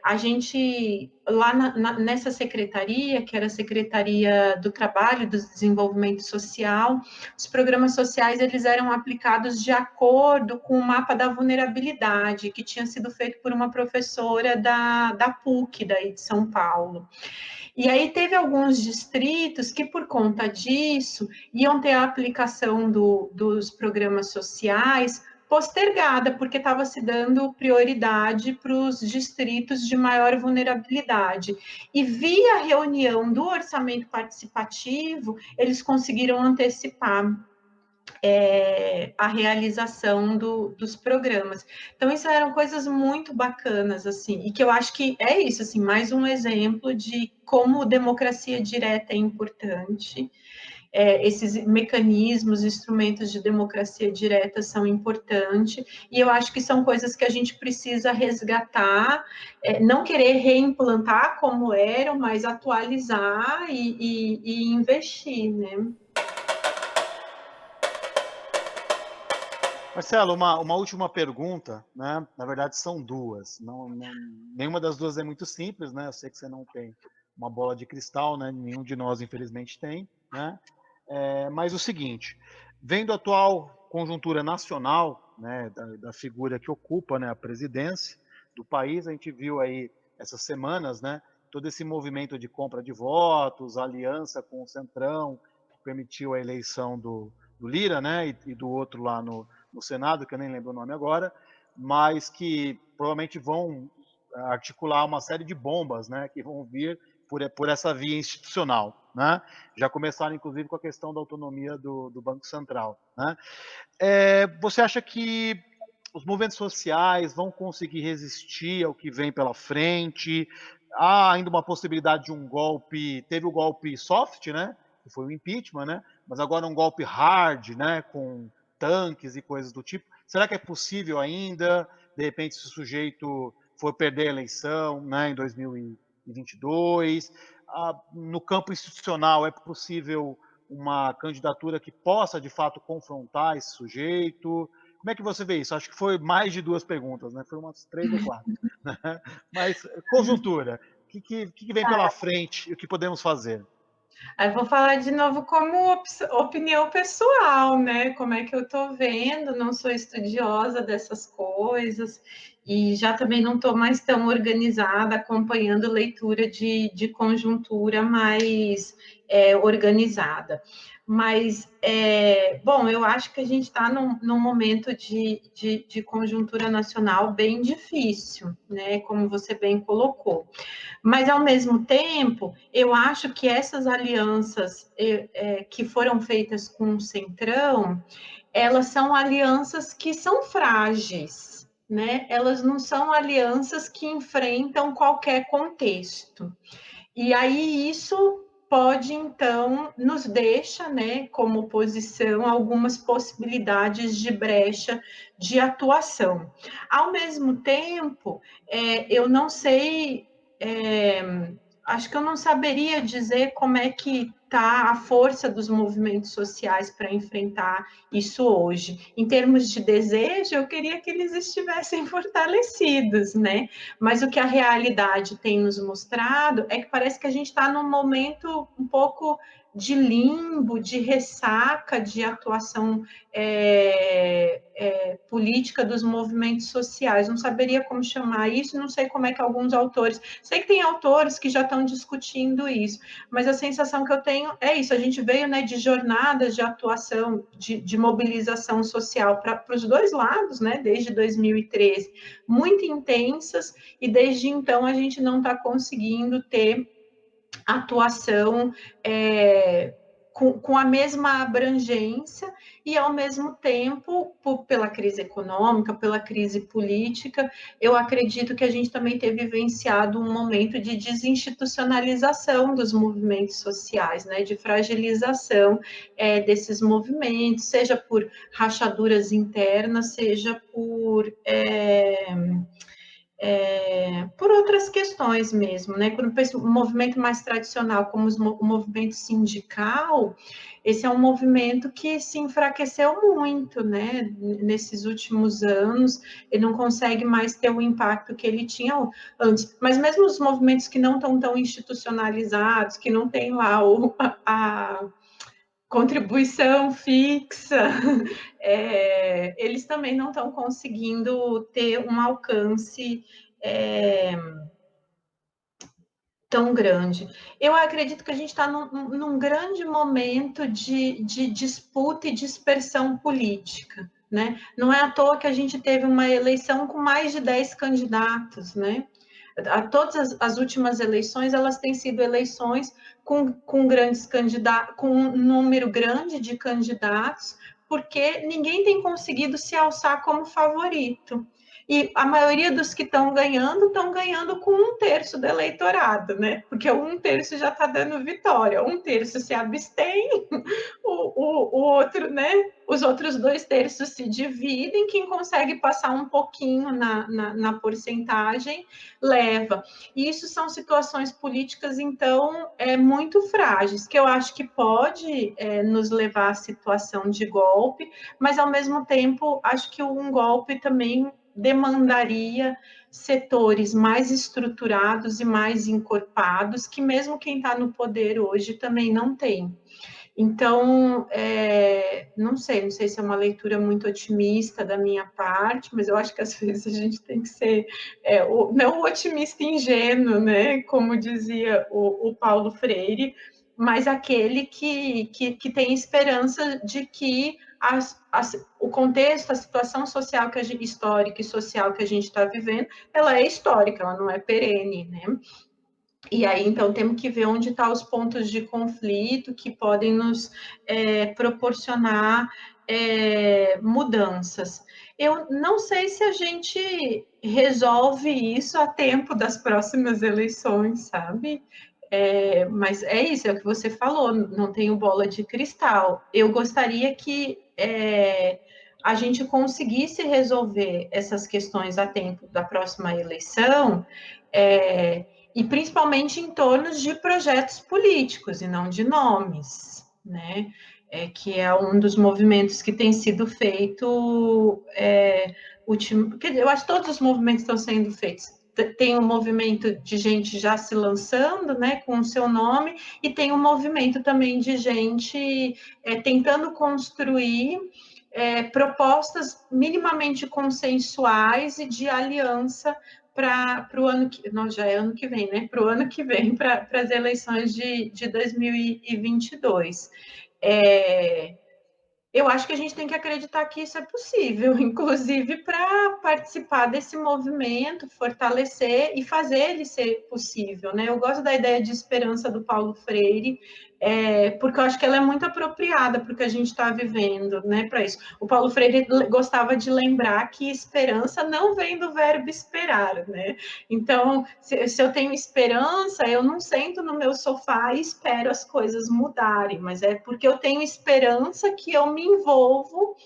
A gente lá nessa secretaria, que era a Secretaria do Trabalho e do Desenvolvimento Social, os programas sociais eles eram aplicados de acordo com o mapa da vulnerabilidade, que tinha sido feito por uma professora da PUC, daí de São Paulo. E aí teve alguns distritos que, por conta disso, iam ter a aplicação dos programas sociais postergada, porque estava se dando prioridade para os distritos de maior vulnerabilidade. E via reunião do orçamento participativo, eles conseguiram antecipar a realização dos programas. Então, isso eram coisas muito bacanas, assim, e que eu acho que é isso, assim, mais um exemplo de como democracia direta é importante esses mecanismos, instrumentos de democracia direta são importantes, e eu acho que são coisas que a gente precisa resgatar, não querer reimplantar como eram, mas atualizar e investir, né? Marcelo, uma última pergunta, né? Na verdade, são duas. Nenhuma das duas é muito simples, né? Eu sei que você não tem uma bola de cristal, né? Nenhum de nós, infelizmente, tem, né? Mas o seguinte, vendo a atual conjuntura nacional, né, da figura que ocupa, né, a presidência do país, a gente viu aí essas semanas, né, todo esse movimento de compra de votos, aliança com o Centrão, que permitiu a eleição do Lira, né, e do outro lá no Senado, que eu nem lembro o nome agora, mas que provavelmente vão articular uma série de bombas, né, que vão vir por essa via institucional, né? Já começaram, inclusive, com a questão da autonomia do Banco Central, né? Você acha que os movimentos sociais vão conseguir resistir ao que vem pela frente? Há ainda uma possibilidade de um golpe, teve o golpe soft, né? Que foi o impeachment, né? Mas agora um golpe hard, né? Com tanques e coisas do tipo. Será que é possível ainda? De repente, se o sujeito for perder a eleição, né? Em 2022, no campo institucional é possível uma candidatura que possa, de fato, confrontar esse sujeito? Como é que você vê isso? Acho que foi mais de duas perguntas, né? Foi umas 3 ou 4. Né? Mas, conjuntura, o que vem pela frente e o que podemos fazer? Aí vou falar de novo como opinião pessoal, né? Como é que eu estou vendo, não sou estudiosa dessas coisas e já também não estou mais tão organizada, acompanhando leitura de conjuntura mais organizada. Mas, bom, eu acho que a gente está num momento de conjuntura nacional bem difícil, né? Como você bem colocou. Mas, ao mesmo tempo, eu acho que essas alianças que foram feitas com o Centrão, elas são alianças que são frágeis, né? Elas não são alianças que enfrentam qualquer contexto. E aí isso pode, então, nos deixa, né, como oposição, algumas possibilidades de brecha de atuação. Ao mesmo tempo, eu não sei, acho que eu não saberia dizer como é que está a força dos movimentos sociais para enfrentar isso hoje. Em termos de desejo, eu queria que eles estivessem fortalecidos, né? Mas o que a realidade tem nos mostrado é que parece que a gente está num momento um pouco de limbo, de ressaca de atuação política dos movimentos sociais. Não saberia como chamar isso, não sei como é que alguns autores... Sei que tem autores que já estão discutindo isso, mas a sensação que eu tenho é isso, a gente veio, né, de jornadas de atuação, de mobilização social para os dois lados, né, desde 2013, muito intensas, e desde então a gente não está conseguindo ter atuação com a mesma abrangência e, ao mesmo tempo, pela crise econômica, pela crise política, eu acredito que a gente também tem vivenciado um momento de desinstitucionalização dos movimentos sociais, né, de fragilização desses movimentos, seja por rachaduras internas, seja por outras questões mesmo, né? Quando penso um movimento mais tradicional, como o movimento sindical, esse é um movimento que se enfraqueceu muito, né? Nesses últimos anos, ele não consegue mais ter o impacto que ele tinha antes. Mas mesmo os movimentos que não estão tão institucionalizados, que não tem lá a contribuição fixa, eles também não estão conseguindo ter um alcance tão grande. Eu acredito que a gente está num grande momento de disputa e dispersão política, né? Não é à toa que a gente teve uma eleição com mais de 10 candidatos, né? Todas as últimas eleições, elas têm sido eleições com grandes candidatos, com um número grande de candidatos, porque ninguém tem conseguido se alçar como favorito. E a maioria dos que estão ganhando com 1/3 do eleitorado, né? Porque 1/3 já está dando vitória, 1/3 se abstém, o outro, né? Os outros 2/3 se dividem, quem consegue passar um pouquinho na porcentagem leva. E isso são situações políticas, então, muito frágeis, que eu acho que pode nos levar à situação de golpe, mas, ao mesmo tempo, acho que um golpe também demandaria setores mais estruturados e mais encorpados, que mesmo quem está no poder hoje também não tem. Então, não sei se é uma leitura muito otimista da minha parte, mas eu acho que às vezes a gente tem que ser não o otimista ingênuo, né? Como dizia o Paulo Freire, mas aquele que tem esperança de que o contexto, a situação social histórica e social que a gente está vivendo, ela é histórica, ela não é perene, né? E aí, então, temos que ver onde estão os pontos de conflito que podem nos proporcionar mudanças. Eu não sei se a gente resolve isso a tempo das próximas eleições, sabe? Mas é isso, é o que você falou, não tenho bola de cristal. Eu gostaria que a gente conseguisse resolver essas questões a tempo da próxima eleição, e principalmente em torno de projetos políticos e não de nomes, né? Que é um dos movimentos que tem sido feito eu acho que todos os movimentos estão sendo feitos. Tem um movimento de gente já se lançando, né, com o seu nome, e tem um movimento também de gente tentando construir propostas minimamente consensuais e de aliança para o ano que não, já é ano que vem, né? Para o ano que vem, para as eleições de 2022. Eu acho que a gente tem que acreditar que isso é possível, inclusive para participar desse movimento, fortalecer e fazer ele ser possível, né? Eu gosto da ideia de esperança do Paulo Freire, porque eu acho que ela é muito apropriada para o que a gente está vivendo, né? Para isso. O Paulo Freire gostava de lembrar que esperança não vem do verbo esperar, né? Então, se eu tenho esperança, eu não sento no meu sofá e espero as coisas mudarem, mas é porque eu tenho esperança que eu me envolvo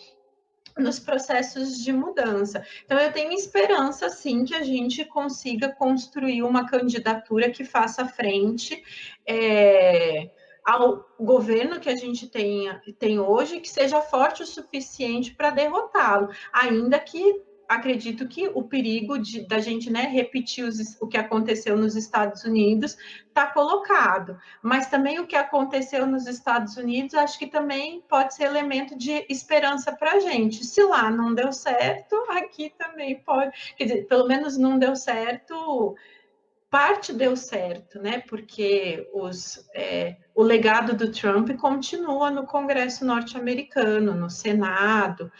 nos processos de mudança. Então, eu tenho esperança, sim, que a gente consiga construir uma candidatura que faça frente ao governo que a gente tem hoje, que seja forte o suficiente para derrotá-lo, ainda que acredito que o perigo da gente, né, repetir o que aconteceu nos Estados Unidos está colocado, mas também o que aconteceu nos Estados Unidos acho que também pode ser elemento de esperança para a gente. Se lá não deu certo, aqui também pode, quer dizer, pelo menos não deu certo, parte deu certo, né? Porque o legado do Trump continua no Congresso norte-americano, no Senado,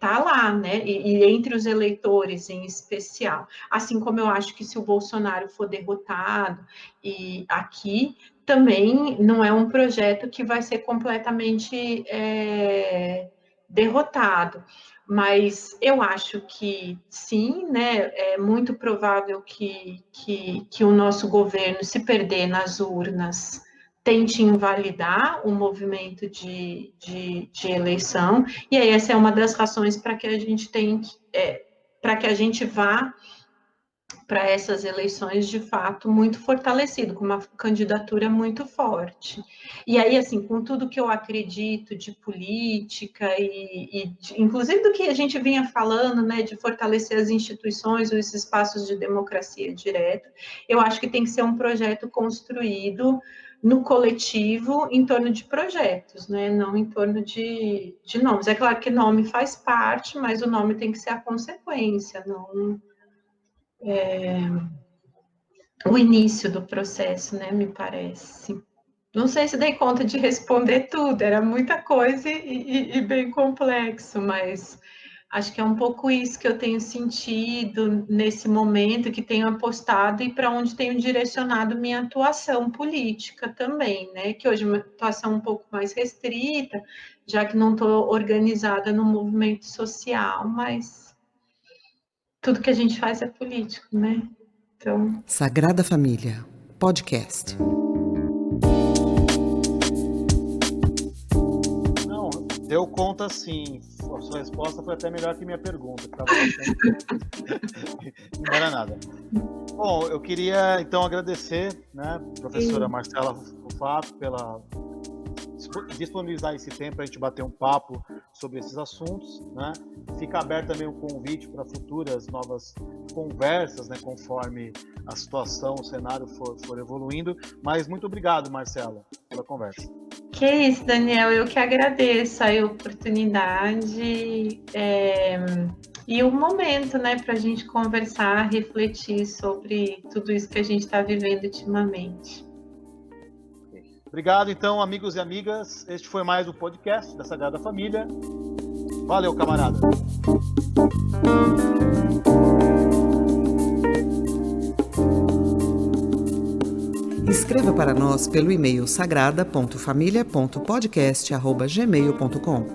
tá lá, né? E entre os eleitores em especial. Assim como eu acho que se o Bolsonaro for derrotado, e aqui também não é um projeto que vai ser completamente derrotado. Mas eu acho que sim, né? É muito provável que o nosso governo, se perder nas urnas, tente invalidar o movimento de eleição, e aí essa é uma das razões para que a gente para que a gente vá para essas eleições, de fato, muito fortalecido, com uma candidatura muito forte. E aí, assim, com tudo que eu acredito de política inclusive do que a gente vinha falando, né, de fortalecer as instituições, os espaços de democracia direta, eu acho que tem que ser um projeto construído no coletivo, em torno de projetos, né, não em torno de nomes. É claro que nome faz parte, mas o nome tem que ser a consequência, não o início do processo, né, me parece. Não sei se dei conta de responder tudo, era muita coisa e bem complexo, mas acho que é um pouco isso que eu tenho sentido nesse momento, que tenho apostado e para onde tenho direcionado minha atuação política também, né? Que hoje é uma atuação um pouco mais restrita, já que não estou organizada no movimento social, mas tudo que a gente faz é político, né? Então... Sagrada Família, podcast. Não, deu conta sim. A sua resposta foi até melhor que minha pergunta. Não era nada. Bom, eu queria então agradecer, né, professora Marcela Ruffato, pela disponibilizar esse tempo para a gente bater um papo sobre esses assuntos, né? Fica aberto também o convite para futuras novas conversas, né, conforme a situação, o cenário for evoluindo. Mas muito obrigado, Marcela, pela conversa. Que isso, Daniel, eu que agradeço a oportunidade e o momento, né, para a gente conversar, refletir sobre tudo isso que a gente está vivendo ultimamente. Obrigado, então, amigos e amigas. Este foi mais um podcast da Sagrada Família. Valeu, camarada. Escreva para nós pelo e-mail sagrada.familia.podcast@gmail.com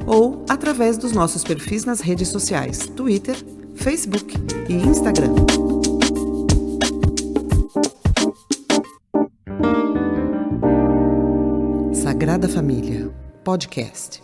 ou através dos nossos perfis nas redes sociais, Twitter, Facebook e Instagram. Sagrada Família, podcast.